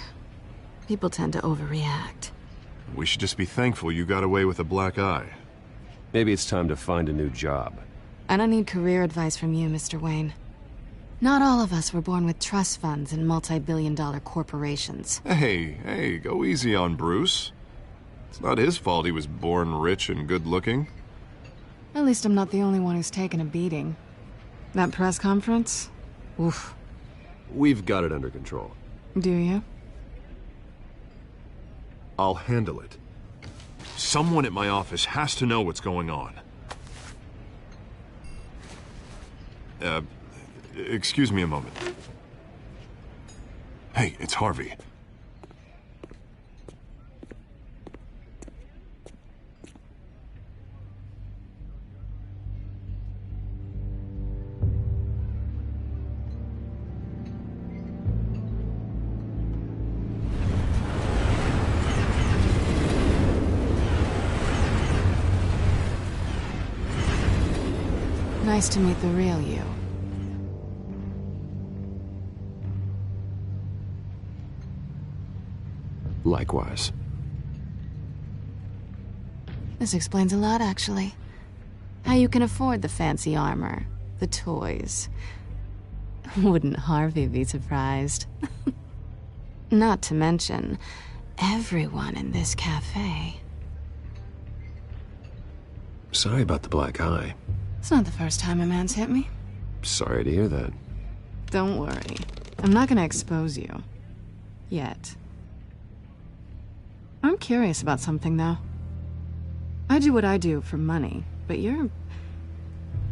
People tend to overreact. We should just be thankful you got away with a black eye. Maybe it's time to find a new job. I don't need career advice from you, Mr. Wayne. Not all of us were born with trust funds and multi-billion-dollar corporations. Hey, go easy on Bruce. It's not his fault he was born rich and good-looking. At least I'm not the only one who's taken a beating. That press conference? Oof. We've got it under control. Do you? I'll handle it. Someone at my office has to know what's going on. Excuse me a moment. Hey, it's Harvey. Nice to meet the real you. Likewise. This explains a lot, actually. How you can afford the fancy armor, the toys. Wouldn't Harvey be surprised? Not to mention, everyone in this cafe. Sorry about the black eye. It's not the first time a man's hit me. Sorry to hear that. Don't worry. I'm not gonna expose you. Yet. I'm curious about something, though. I do what I do for money, but you're...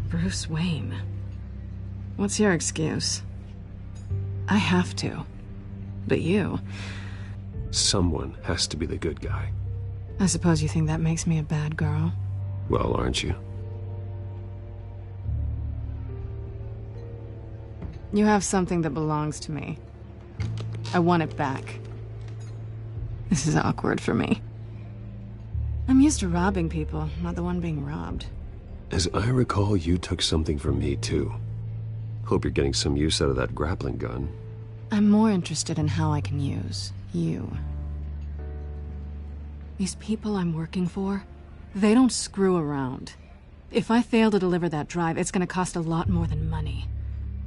Bruce Wayne. What's your excuse? I have to. But you... Someone has to be the good guy. I suppose you think that makes me a bad girl? Well, aren't you? You have something that belongs to me. I want it back. This is awkward for me. I'm used to robbing people, not the one being robbed. As I recall, you took something from me, too. Hope you're getting some use out of that grappling gun. I'm more interested in how I can use you. These people I'm working for, they don't screw around. If I fail to deliver that drive, it's gonna cost a lot more than money.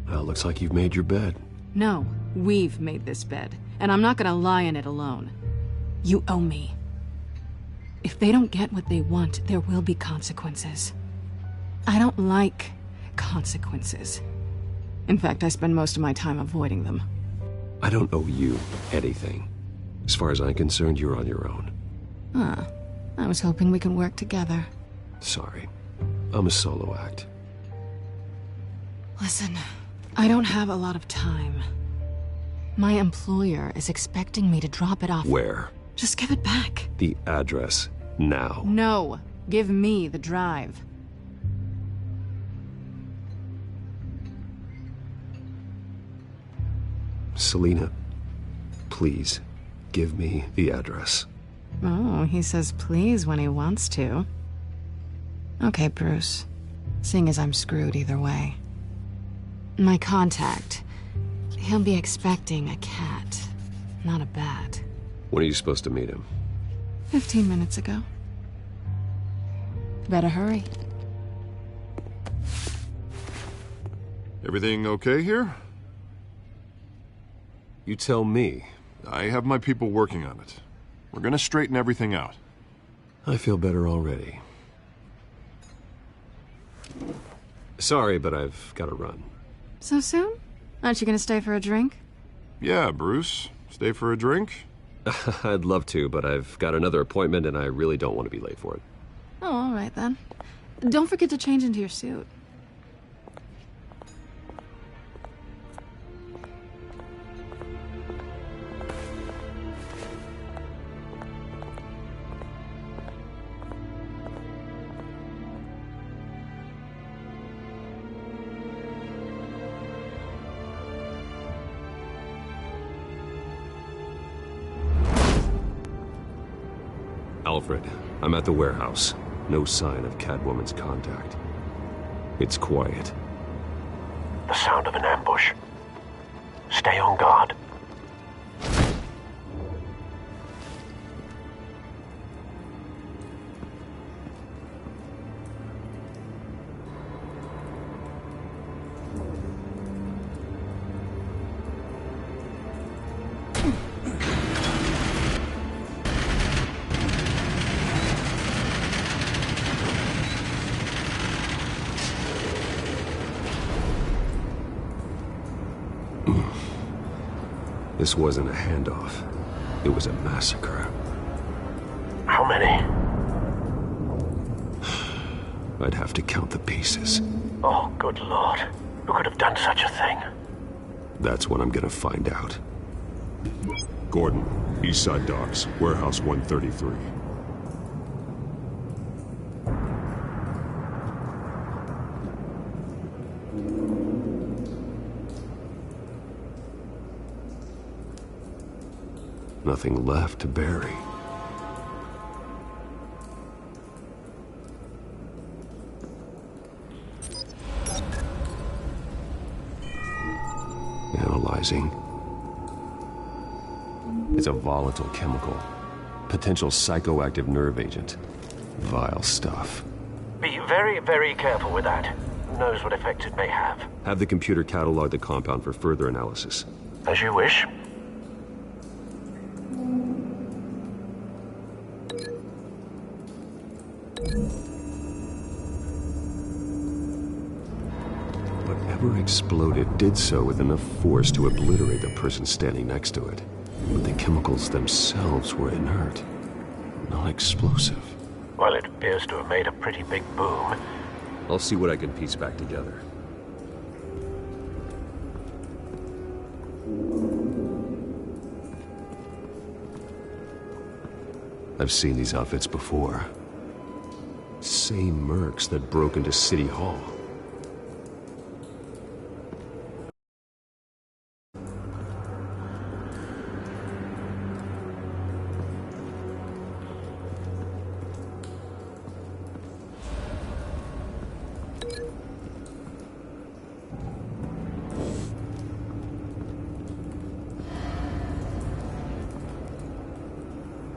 Well, looks like you've made your bed. No, we've made this bed, and I'm not gonna lie in it alone. You owe me. If they don't get what they want, there will be consequences. I don't like consequences. In fact, I spend most of my time avoiding them. I don't owe you anything. As far as I'm concerned, you're on your own. Huh. I was hoping we could work together. Sorry. I'm a solo act. Listen, I don't have a lot of time. My employer is expecting me to drop it off. Where? Just give it back. The address, now. No. Give me the drive. Selina, please, give me the address. Oh, he says please when he wants to. Okay, Bruce. Seeing as I'm screwed either way. My contact. He'll be expecting a cat, not a bat. When are you supposed to meet him? 15 minutes ago. Better hurry. Everything okay here? You tell me. I have my people working on it. We're gonna straighten everything out. I feel better already. Sorry, but I've got to run. So soon? Aren't you gonna stay for a drink? Yeah, Bruce. Stay for a drink? I'd love to, but I've got another appointment and I really don't want to be late for it. Oh, all right then. Don't forget to change into your suit. Alfred, I'm at the warehouse. No sign of Catwoman's contact. It's quiet. The sound of an ambush. Stay on guard. This wasn't a handoff. It was a massacre. How many? I'd have to count the pieces. Oh, good Lord. Who could have done such a thing? That's what I'm gonna find out. Gordon, Eastside Docks, Warehouse 133. Nothing left to bury. Analyzing. It's a volatile chemical. Potential psychoactive nerve agent. Vile stuff. Be very, very careful with that. Who knows what effects it may have. Have the computer catalog the compound for further analysis. As you wish. Whatever exploded did so with enough force to obliterate the person standing next to it. But the chemicals themselves were inert, non-explosive. Well, it appears to have made a pretty big boom. I'll see what I can piece back together. I've seen these outfits before. Same mercs that broke into City Hall.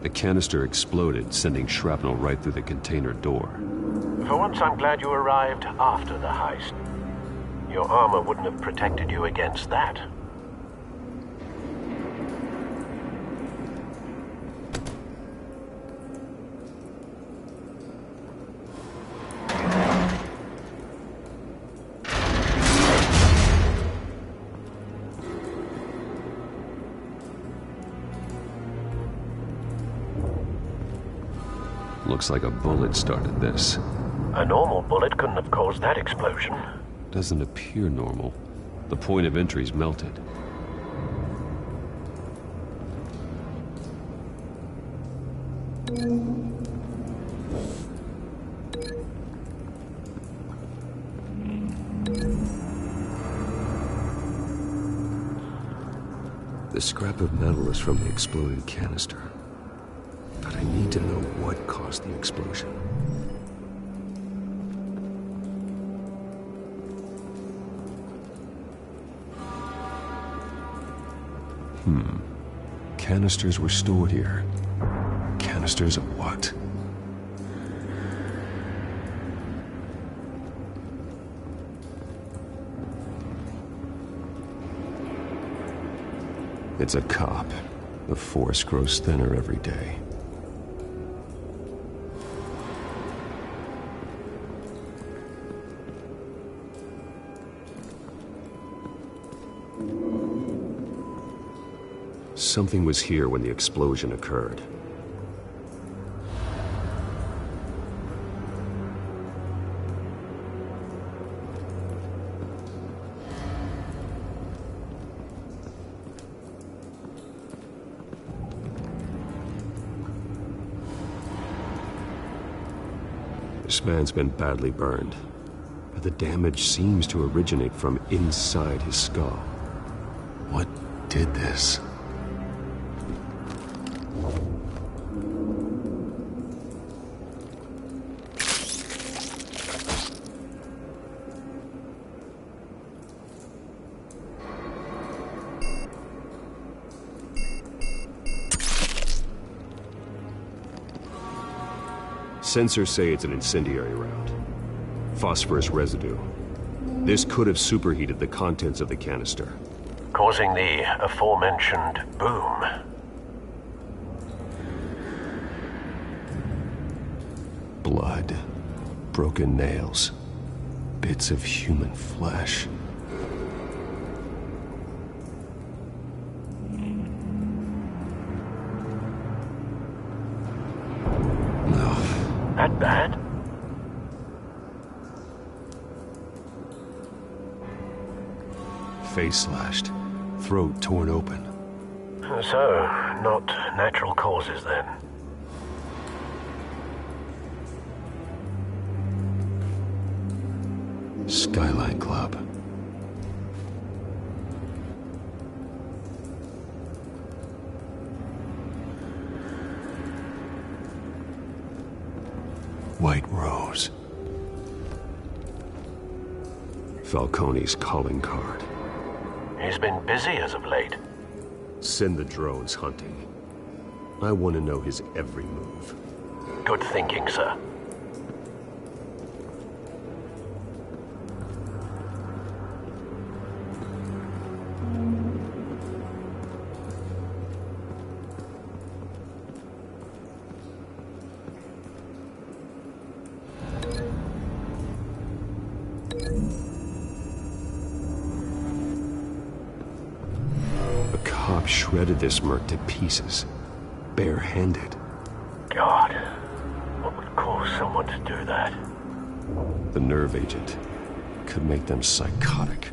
The canister exploded, sending shrapnel right through the container door. For once, I'm glad you arrived after the heist. Your armor wouldn't have protected you against that. Looks like a bullet started this. A normal bullet couldn't have caused that explosion. Doesn't appear normal. The point of entry's melted. The scrap of metal is from the exploded canister. But I need to know what caused the explosion. Canisters were stored here. Canisters of what? It's a cop. The force grows thinner every day. Something was here when the explosion occurred. This man's been badly burned, but the damage seems to originate from inside his skull. What did this? Sensors say it's an incendiary round. Phosphorus residue. This could have superheated the contents of the canister, causing the aforementioned boom. Blood, broken nails, bits of human flesh. Face slashed, throat torn open. So, not natural causes then? Skyline Club. White Rose. Falcone's calling card. He's been busy as of late. Send the drones hunting. I want to know his every move. Good thinking, sir. Shredded this merc to pieces, barehanded. God, what would cause someone to do that? The nerve agent could make them psychotic.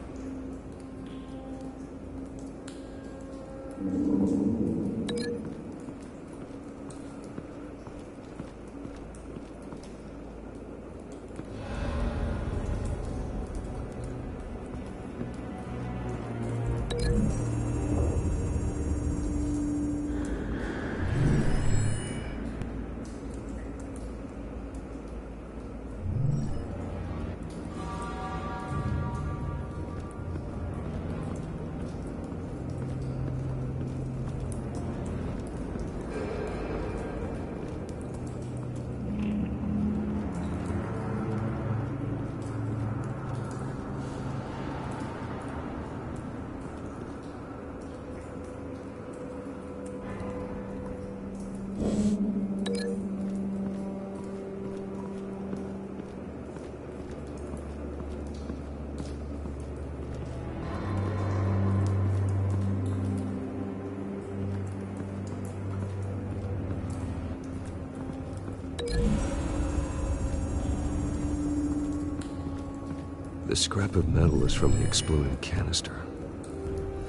The scrap of metal is from the exploded canister.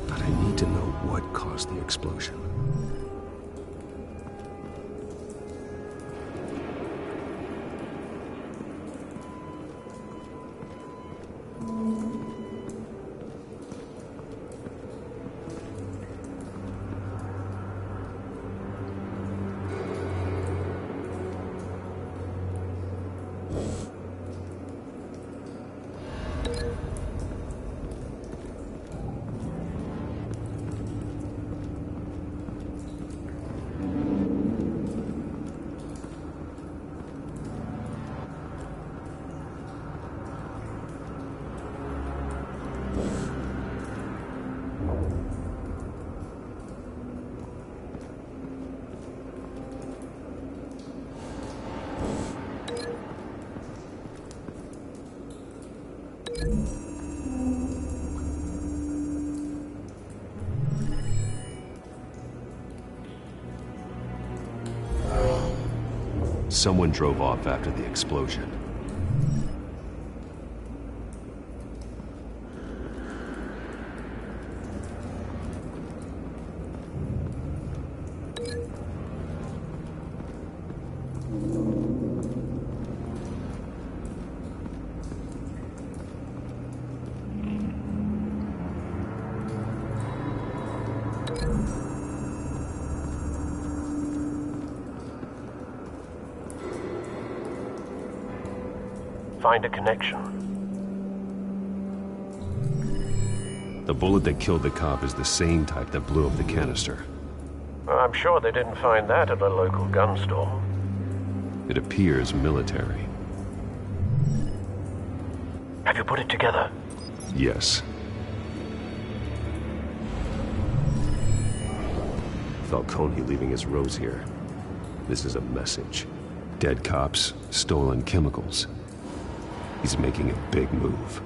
But I need to know what caused the explosion. Someone drove off after the explosion. Find a connection. The bullet that killed the cop is the same type that blew up the canister. Well, I'm sure they didn't find that at a local gun store. It appears military. Have you put it together? Yes. Falcone leaving his rose here. This is a message. Dead cops, stolen chemicals. He's making a big move.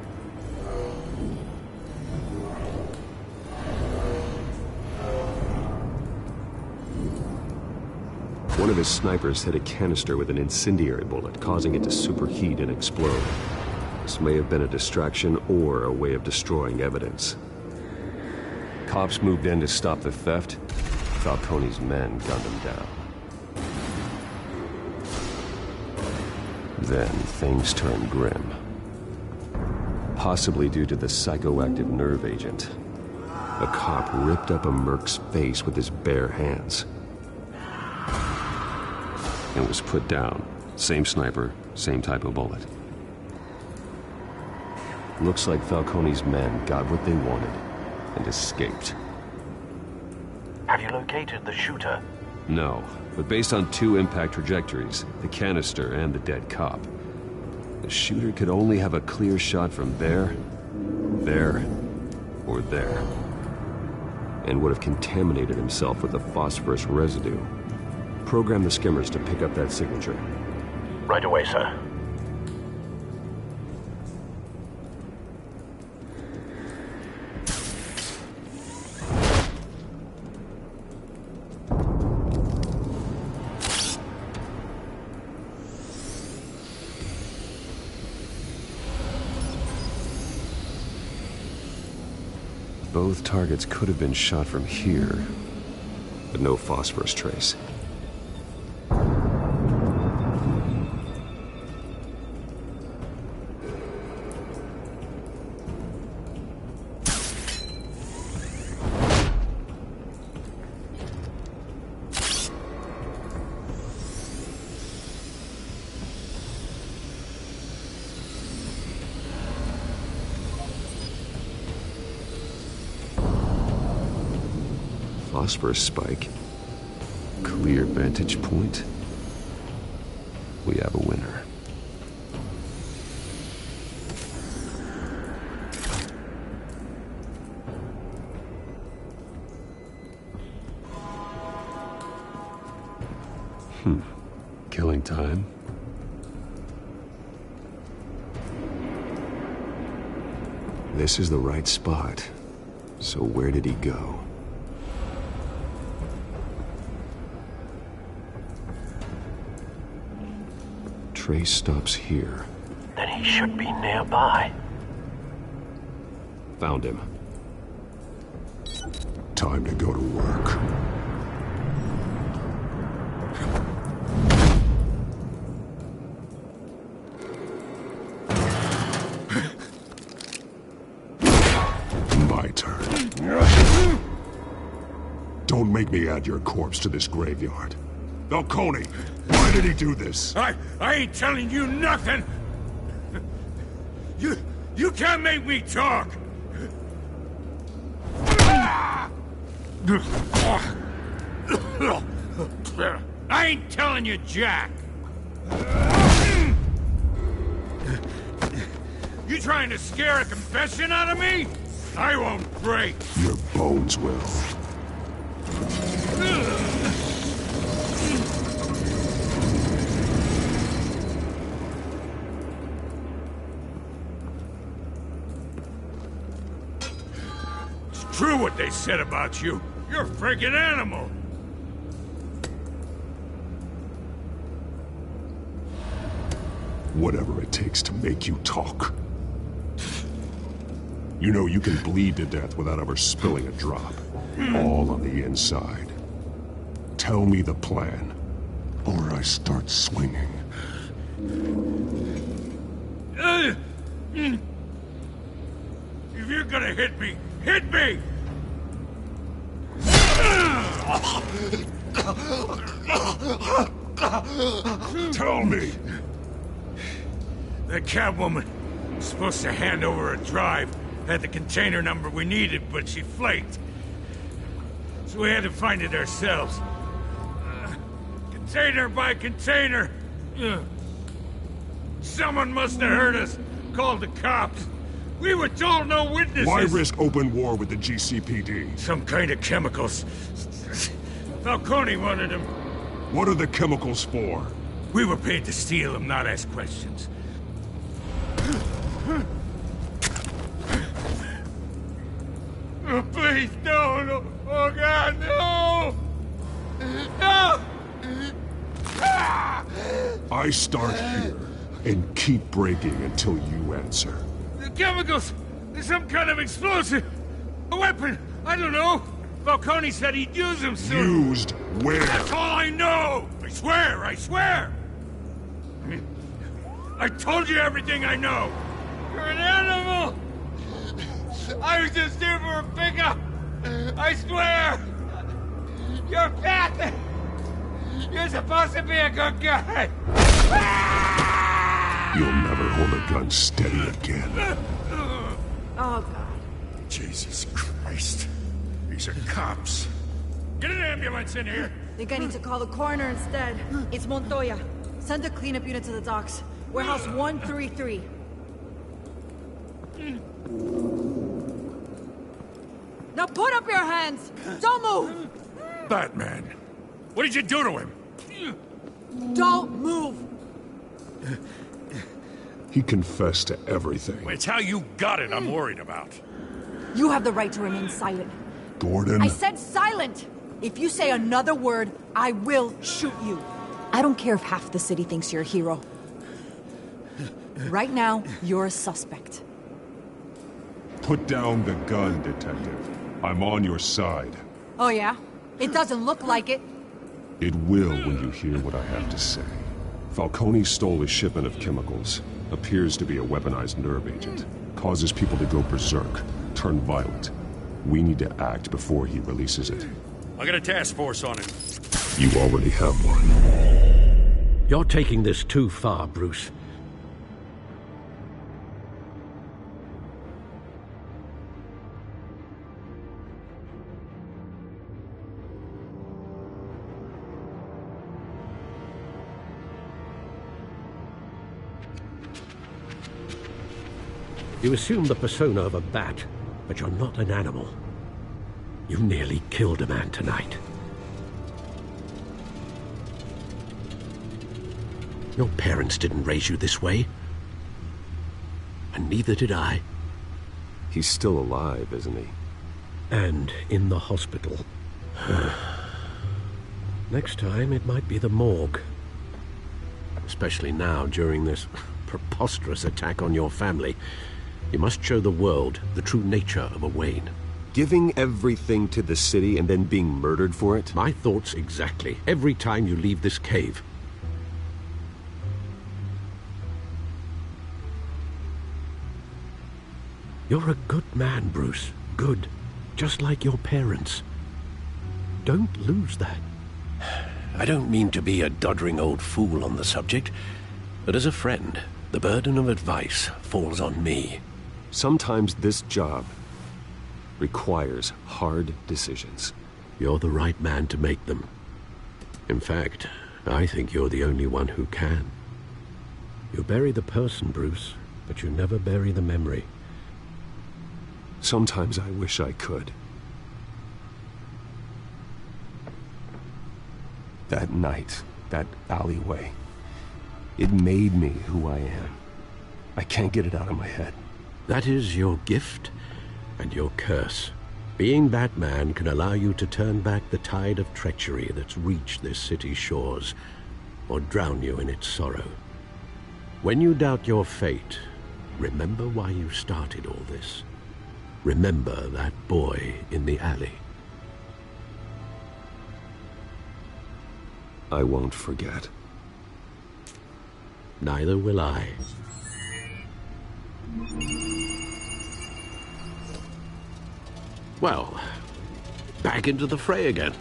One of his snipers hit a canister with an incendiary bullet, causing it to superheat and explode. This may have been a distraction or a way of destroying evidence. Cops moved in to stop the theft. Falcone's men gunned him down. Then things turned grim. Possibly due to the psychoactive nerve agent. A cop ripped up a merc's face with his bare hands. It was put down. Same sniper, same type of bullet. Looks like Falcone's men got what they wanted and escaped. Have you located the shooter? No, but based on 2 impact trajectories, the canister and the dead cop, the shooter could only have a clear shot from there, or there, and would have contaminated himself with the phosphorus residue. Program the skimmers to pick up that signature. Right away, sir. Both targets could have been shot from here, but no phosphorus trace. Phosphorus spike. Clear vantage point. We have a winner. Killing time. This is the right spot. So where did he go? Trace stops here. Then he should be nearby. Found him. Time to go to work. My turn. Don't make me add your corpse to this graveyard. Falcone, why did he do this? I ain't telling you nothing! You can't make me talk! I ain't telling you jack! You trying to scare a confession out of me? I won't break! Your bones will. True what they said about you. You're a freaking animal. Whatever it takes to make you talk. You know you can bleed to death without ever spilling a drop. All on the inside. Tell me the plan, or I start swinging. If you're gonna hit me, hit me! Tell me! That Catwoman was supposed to hand over a drive, had the container number we needed, but she flaked. So we had to find it ourselves. Container by container. Someone must have heard us, called the cops. We were told no witnesses. Why risk open war with the GCPD? Some kind of chemicals. Falcone wanted them. What are the chemicals for? We were paid to steal them, not ask questions. Oh, please, no, no. Oh, God, no! No! I start here and keep breaking until you answer. The chemicals! There's some kind of explosive! A weapon! I don't know. Falcone said he'd use them soon. Used where? That's all I know! I swear, I swear! I told you everything I know! You're an animal! I was just here for a pickup! I swear! You're Pat! You're supposed to be a good guy! You'll never hold a gun steady again. Oh, God. Jesus Christ. These are cops. Get an ambulance in here! Think I need to call the coroner instead. It's Montoya. Send a cleanup unit to the docks. Warehouse 133. Now put up your hands! Don't move! Batman, what did you do to him? Don't move! He confessed to everything. It's how you got it I'm worried about. You have the right to remain silent. Gordon? I said silent! If you say another word, I will shoot you. I don't care if half the city thinks you're a hero. Right now, you're a suspect. Put down the gun, Detective. I'm on your side. Oh yeah? It doesn't look like it. It will when you hear what I have to say. Falcone stole a shipment of chemicals. Appears to be a weaponized nerve agent. Causes people to go berserk, turn violent. We need to act before he releases it. I got a task force on it. You already have one. You're taking this too far, Bruce. You assume the persona of a bat, but you're not an animal. You nearly killed a man tonight. Your parents didn't raise you this way. And neither did I. He's still alive, isn't he? And in the hospital. Next time, it might be the morgue. Especially now, during this preposterous attack on your family. You must show the world the true nature of a Wayne. Giving everything to the city and then being murdered for it? My thoughts exactly. Every time you leave this cave. You're a good man, Bruce. Good. Just like your parents. Don't lose that. I don't mean to be a doddering old fool on the subject, but as a friend, the burden of advice falls on me. Sometimes this job requires hard decisions. You're the right man to make them. In fact, I think you're the only one who can. You bury the person, Bruce, but you never bury the memory. Sometimes I wish I could. That night, that alleyway, it made me who I am. I can't get it out of my head. That is your gift and your curse. Being Batman can allow you to turn back the tide of treachery that's reached this city's shores, or drown you in its sorrow. When you doubt your fate, remember why you started all this. Remember that boy in the alley. I won't forget. Neither will I. Well, back into the fray again.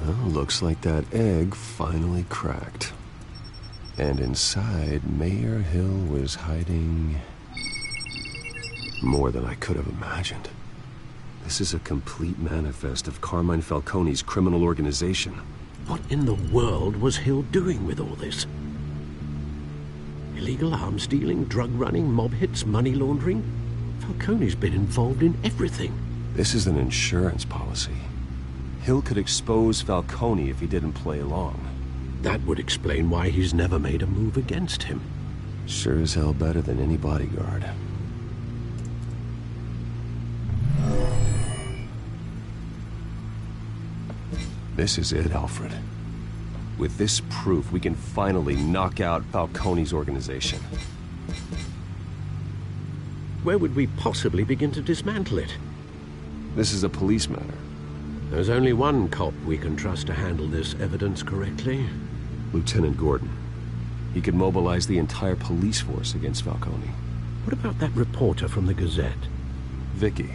Well, looks like that egg finally cracked. And inside, Mayor Hill was hiding more than I could have imagined. This is a complete manifest of Carmine Falcone's criminal organization. What in the world was Hill doing with all this? Illegal arms dealing, drug running, mob hits, money laundering? Falcone's been involved in everything. This is an insurance policy. Hill could expose Falcone if he didn't play along. That would explain why he's never made a move against him. Sure as hell better than any bodyguard. This is it, Alfred. With this proof, we can finally knock out Falcone's organization. Where would we possibly begin to dismantle it? This is a police matter. There's only one cop we can trust to handle this evidence correctly. Lieutenant Gordon. He could mobilize the entire police force against Falcone. What about that reporter from the Gazette? Vicky.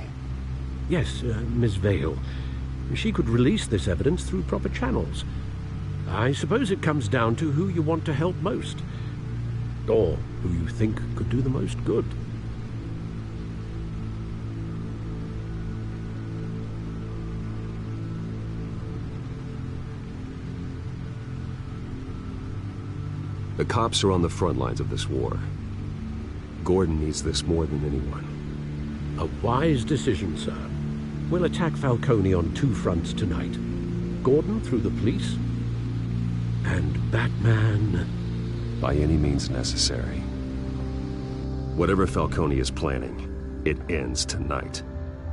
Yes, Miss Vale. She could release this evidence through proper channels. I suppose it comes down to who you want to help most. Or who you think could do the most good. The cops are on the front lines of this war. Gordon needs this more than anyone. A wise decision, sir. We'll attack Falcone on two fronts tonight. Gordon through the police, and Batman... by any means necessary. Whatever Falcone is planning, it ends tonight.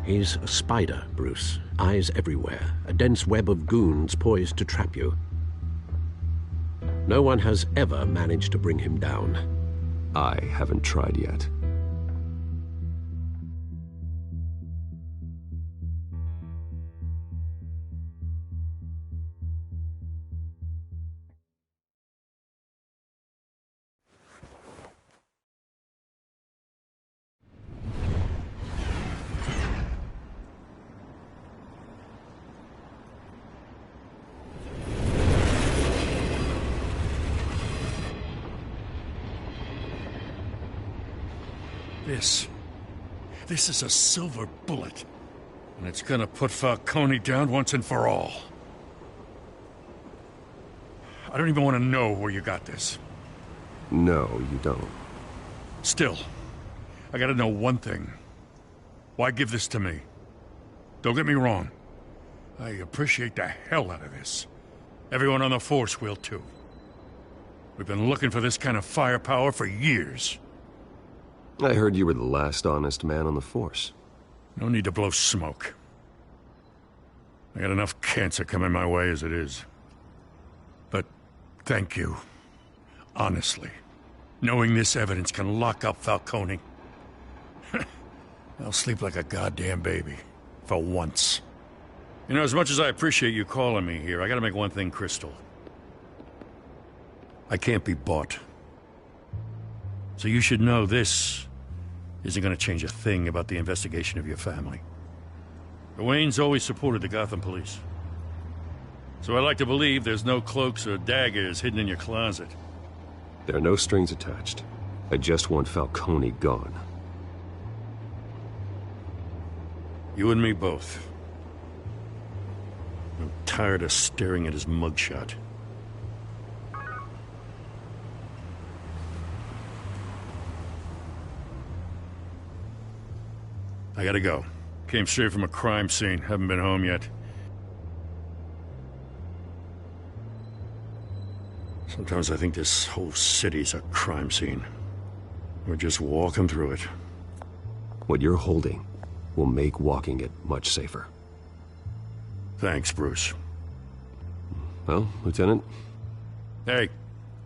He's a spider, Bruce. Eyes everywhere. A dense web of goons poised to trap you. No one has ever managed to bring him down. I haven't tried yet. This is a silver bullet. And it's gonna put Falcone down once and for all. I don't even want to know where you got this. No, you don't. Still, I gotta know one thing. Why give this to me? Don't get me wrong. I appreciate the hell out of this. Everyone on the force will too. We've been looking for this kind of firepower for years. I heard you were the last honest man on the force. No need to blow smoke. I got enough cancer coming my way as it is. But thank you. Honestly. Knowing this evidence can lock up Falcone. I'll sleep like a goddamn baby. For once. You know, as much as I appreciate you calling me here, I gotta make one thing crystal. I can't be bought. So you should know this isn't going to change a thing about the investigation of your family. The Waynes always supported the Gotham police. So I like to believe there's no cloaks or daggers hidden in your closet. There are no strings attached. I just want Falcone gone. You and me both. I'm tired of staring at his mugshot. I gotta go. Came straight from a crime scene. Haven't been home yet. Sometimes I think this whole city's a crime scene. We're just walking through it. What you're holding will make walking it much safer. Thanks, Bruce. Well, Lieutenant? Hey,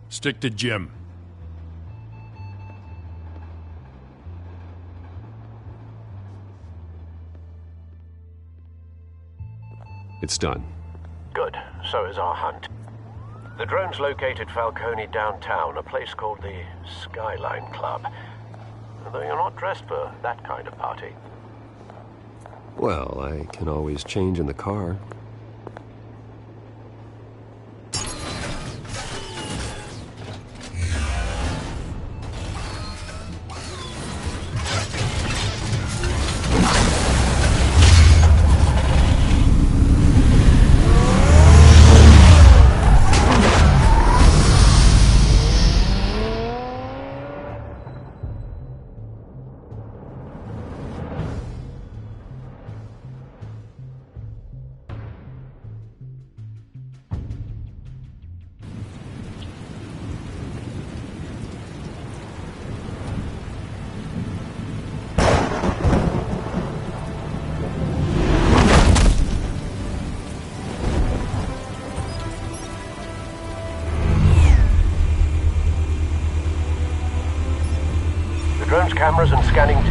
stick to Jim. It's done. Good. So is our hunt. The drones located Falcone downtown, a place called the Skyline Club. Though you're not dressed for that kind of party. Well, I can always change in the car.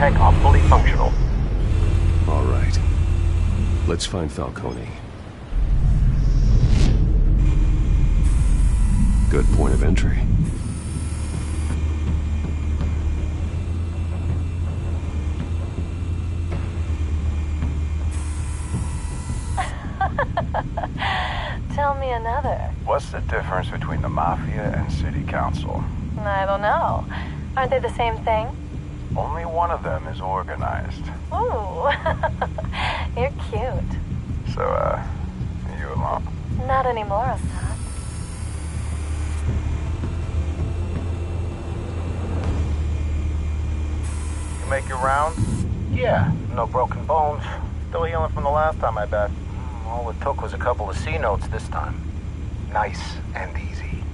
tech are fully functional. All right. Let's find Falcone. Good point of entry. Tell me another. What's the difference between the Mafia and City Council? I don't know. Aren't they the same thing? Only one of them is organized. Ooh, you're cute. So, you alone? Not anymore, Assad. You make your rounds? Yeah, no broken bones. Still healing from the last time, I bet. All it took was a couple of C notes this time. Nice and easy.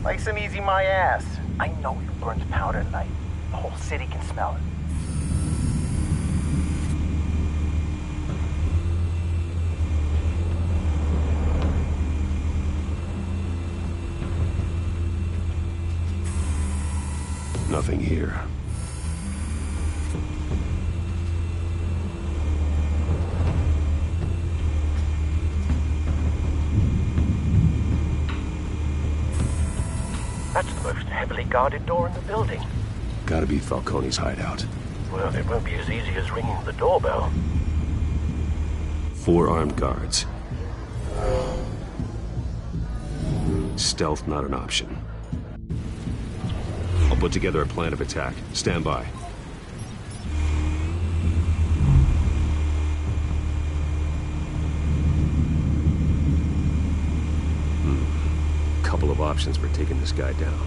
Nice and easy my ass. I know you burned powder tonight. The whole city can smell it. Nothing here. That's the most heavily guarded door in the building. Gotta be Falcone's hideout. Well, it won't be as easy as ringing the doorbell. 4 armed guards. Stealth not an option. I'll put together a plan of attack. Stand by. Couple of options for taking this guy down.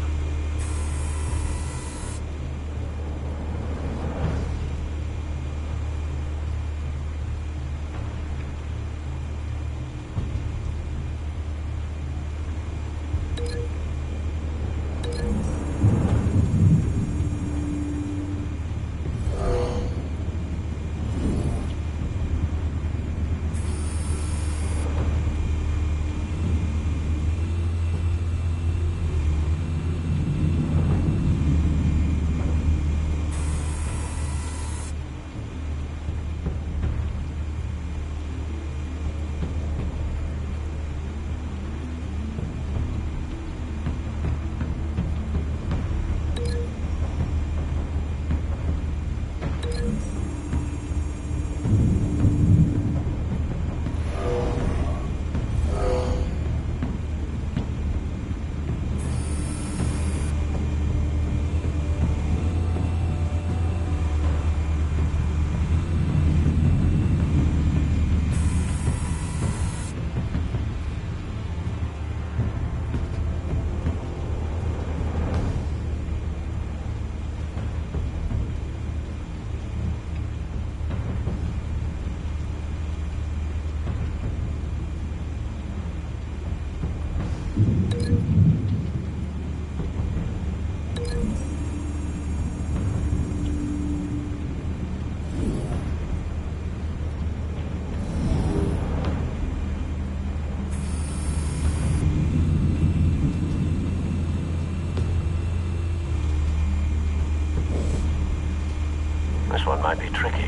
This one might be tricky.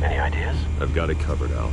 Any ideas? I've got it covered, Al.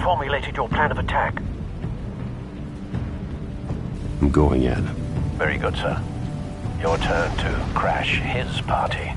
formulated your plan of attack? I'm going in. Very good, sir. Your turn to crash his party.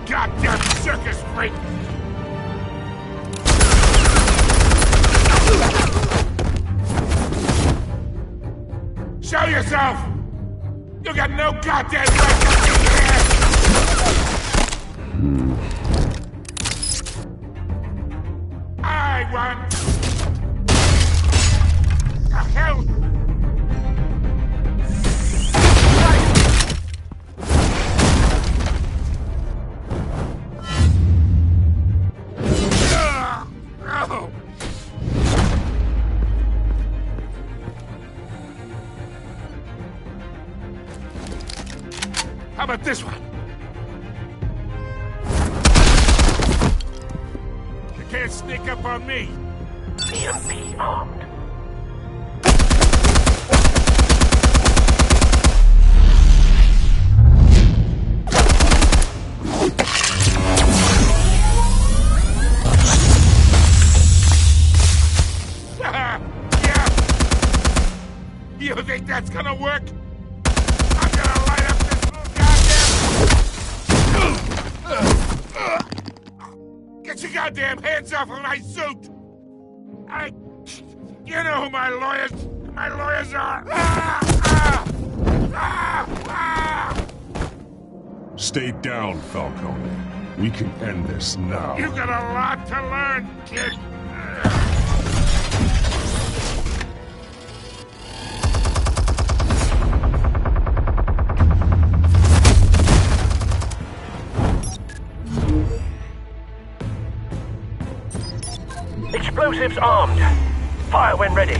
Goddamn circus freak! Show yourself! You got no goddamn right to be here! I won! The hell? How about this one? You can't sneak up on me. EMP armed. Yeah. You think that's gonna work? I'm gonna light up this little goddamn... Get your goddamn hands off of my suit! You know who my lawyers are! Stay down, Falcone. We can end this now. You got a lot to learn, kid! Explosives armed. Fire when ready.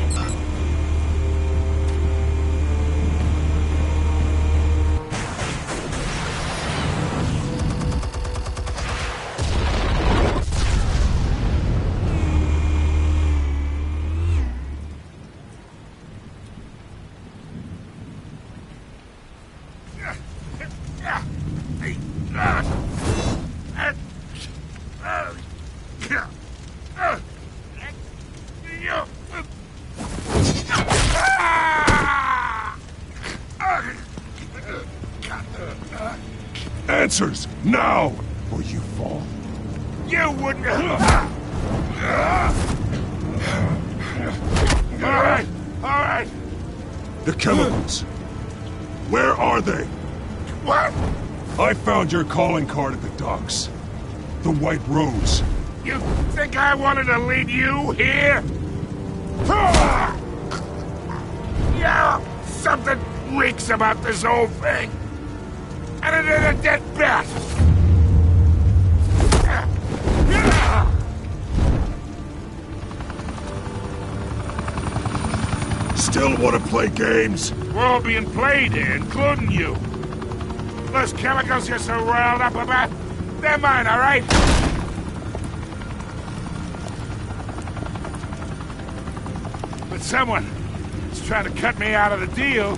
Answers, now, or you fall. You wouldn't... Alright. The chemicals. Where are they? What? I found your calling card at the docks. The White Rose. You think I wanted to lead you here? Yeah, something reeks about this whole thing. And it is a dead bat. Still want to play games? We're all being played here, including you. Those chemicals you're so riled up about, they're mine, all right? But He's trying to cut me out of the deal,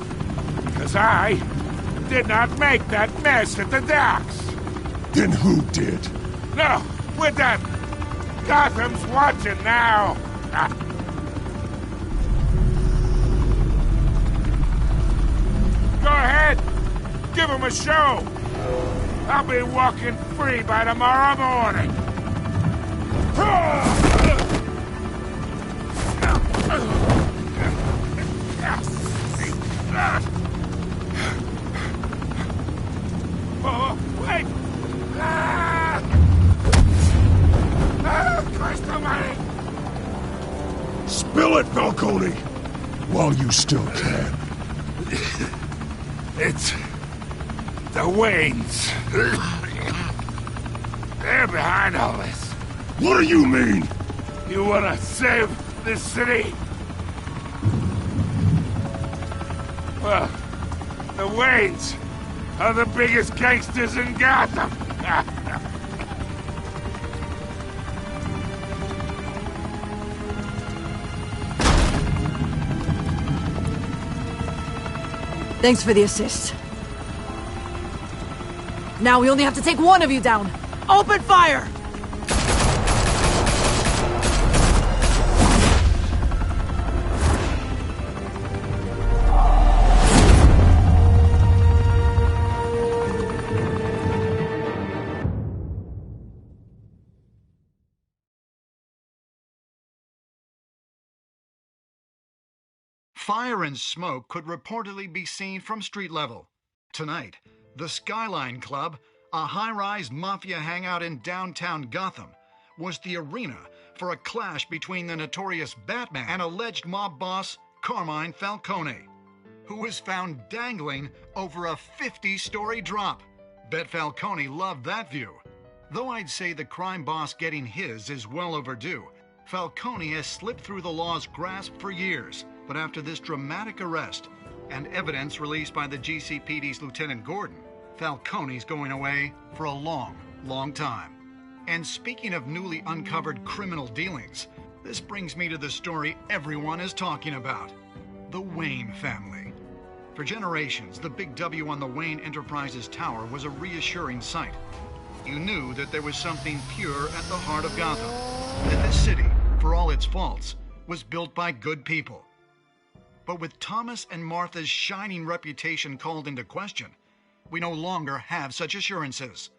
because I did not make that mess at the docks. Then who did? No, we're done. Gotham's watching now. Go ahead. Give him a show. I'll be walking free by tomorrow morning. Oh, wait! Christ almighty! Spill it, Falcone! While you still can. It's the Waynes. They're behind all this. What do you mean? You wanna save this city? Well, the Waynes are the biggest gangsters in Gotham. Thanks for the assist. Now we only have to take one of you down. Open fire! Fire and smoke could reportedly be seen from street level. Tonight, the Skyline Club, a high-rise mafia hangout in downtown Gotham, was the arena for a clash between the notorious Batman and alleged mob boss Carmine Falcone, who was found dangling over a 50-story drop. Bet Falcone loved that view. Though I'd say the crime boss getting his is well overdue, Falcone has slipped through the law's grasp for years. But after this dramatic arrest and evidence released by the GCPD's Lieutenant Gordon, Falcone's going away for a long, long time. And speaking of newly uncovered criminal dealings, this brings me to the story everyone is talking about: the Wayne family. For generations, the big W on the Wayne Enterprises Tower was a reassuring sight. You knew that there was something pure at the heart of Gotham, that this city, for all its faults, was built by good people. But with Thomas and Martha's shining reputation called into question, we no longer have such assurances.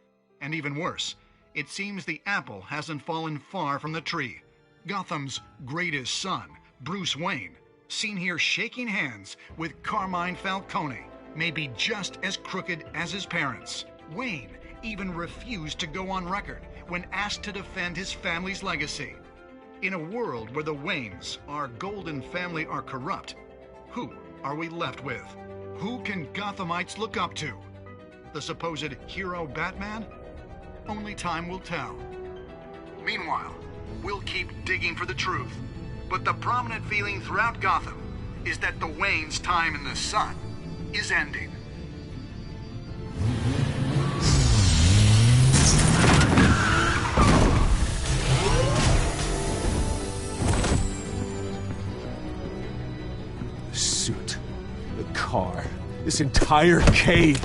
And even worse, it seems the apple hasn't fallen far from the tree. Gotham's greatest son, Bruce Wayne, seen here shaking hands with Carmine Falcone, may be just as crooked as his parents. Wayne even refused to go on record when asked to defend his family's legacy. In a world where the Waynes, our golden family, are corrupt, who are we left with? Who can Gothamites look up to? The supposed hero Batman? Only time will tell. Meanwhile, we'll keep digging for the truth. But the prominent feeling throughout Gotham is that the Waynes' time in the sun is ending. Suit, the car, this entire cave.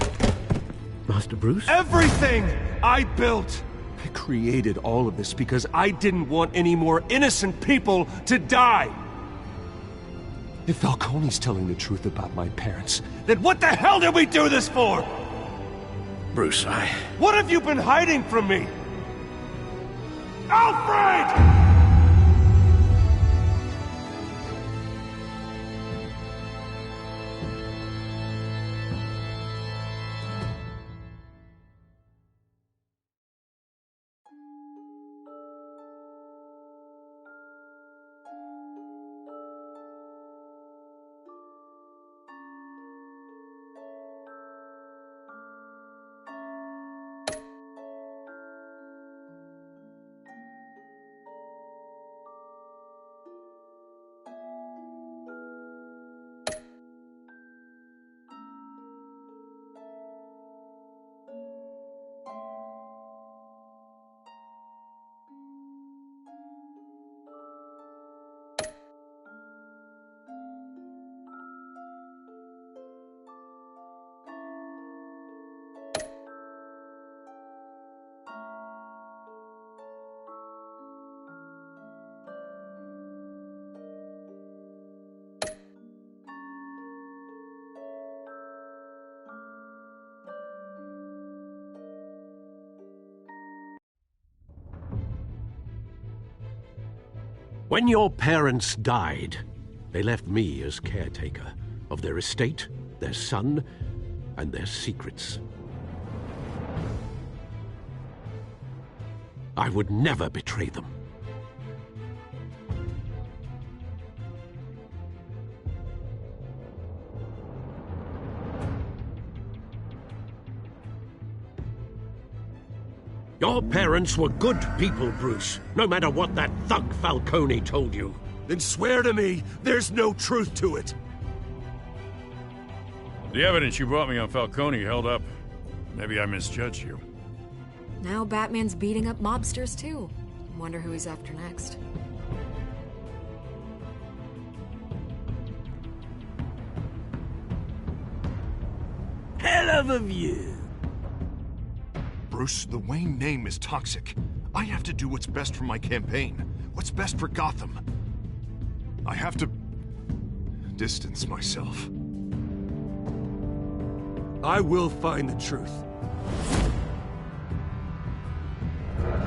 Master Bruce? Everything I built! I created all of this because I didn't want any more innocent people to die! If Falcone's telling the truth about my parents, then what the hell did we do this for? Bruce, What have you been hiding from me? Alfred! When your parents died, they left me as caretaker of their estate, their son, and their secrets. I would never betray them. Your parents were good people, Bruce, no matter what that thug Falcone told you. Then swear to me there's no truth to it. The evidence you brought me on Falcone held up. Maybe I misjudged you. Now Batman's beating up mobsters, too. Wonder who he's after next. Hell of a view. Bruce, the Wayne name is toxic. I have to do what's best for my campaign. What's best for Gotham. I have to distance myself. I will find the truth.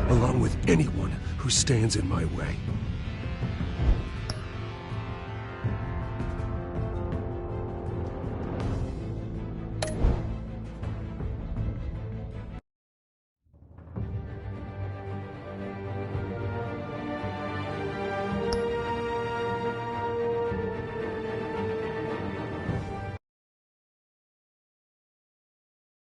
Along with anyone who stands in my way.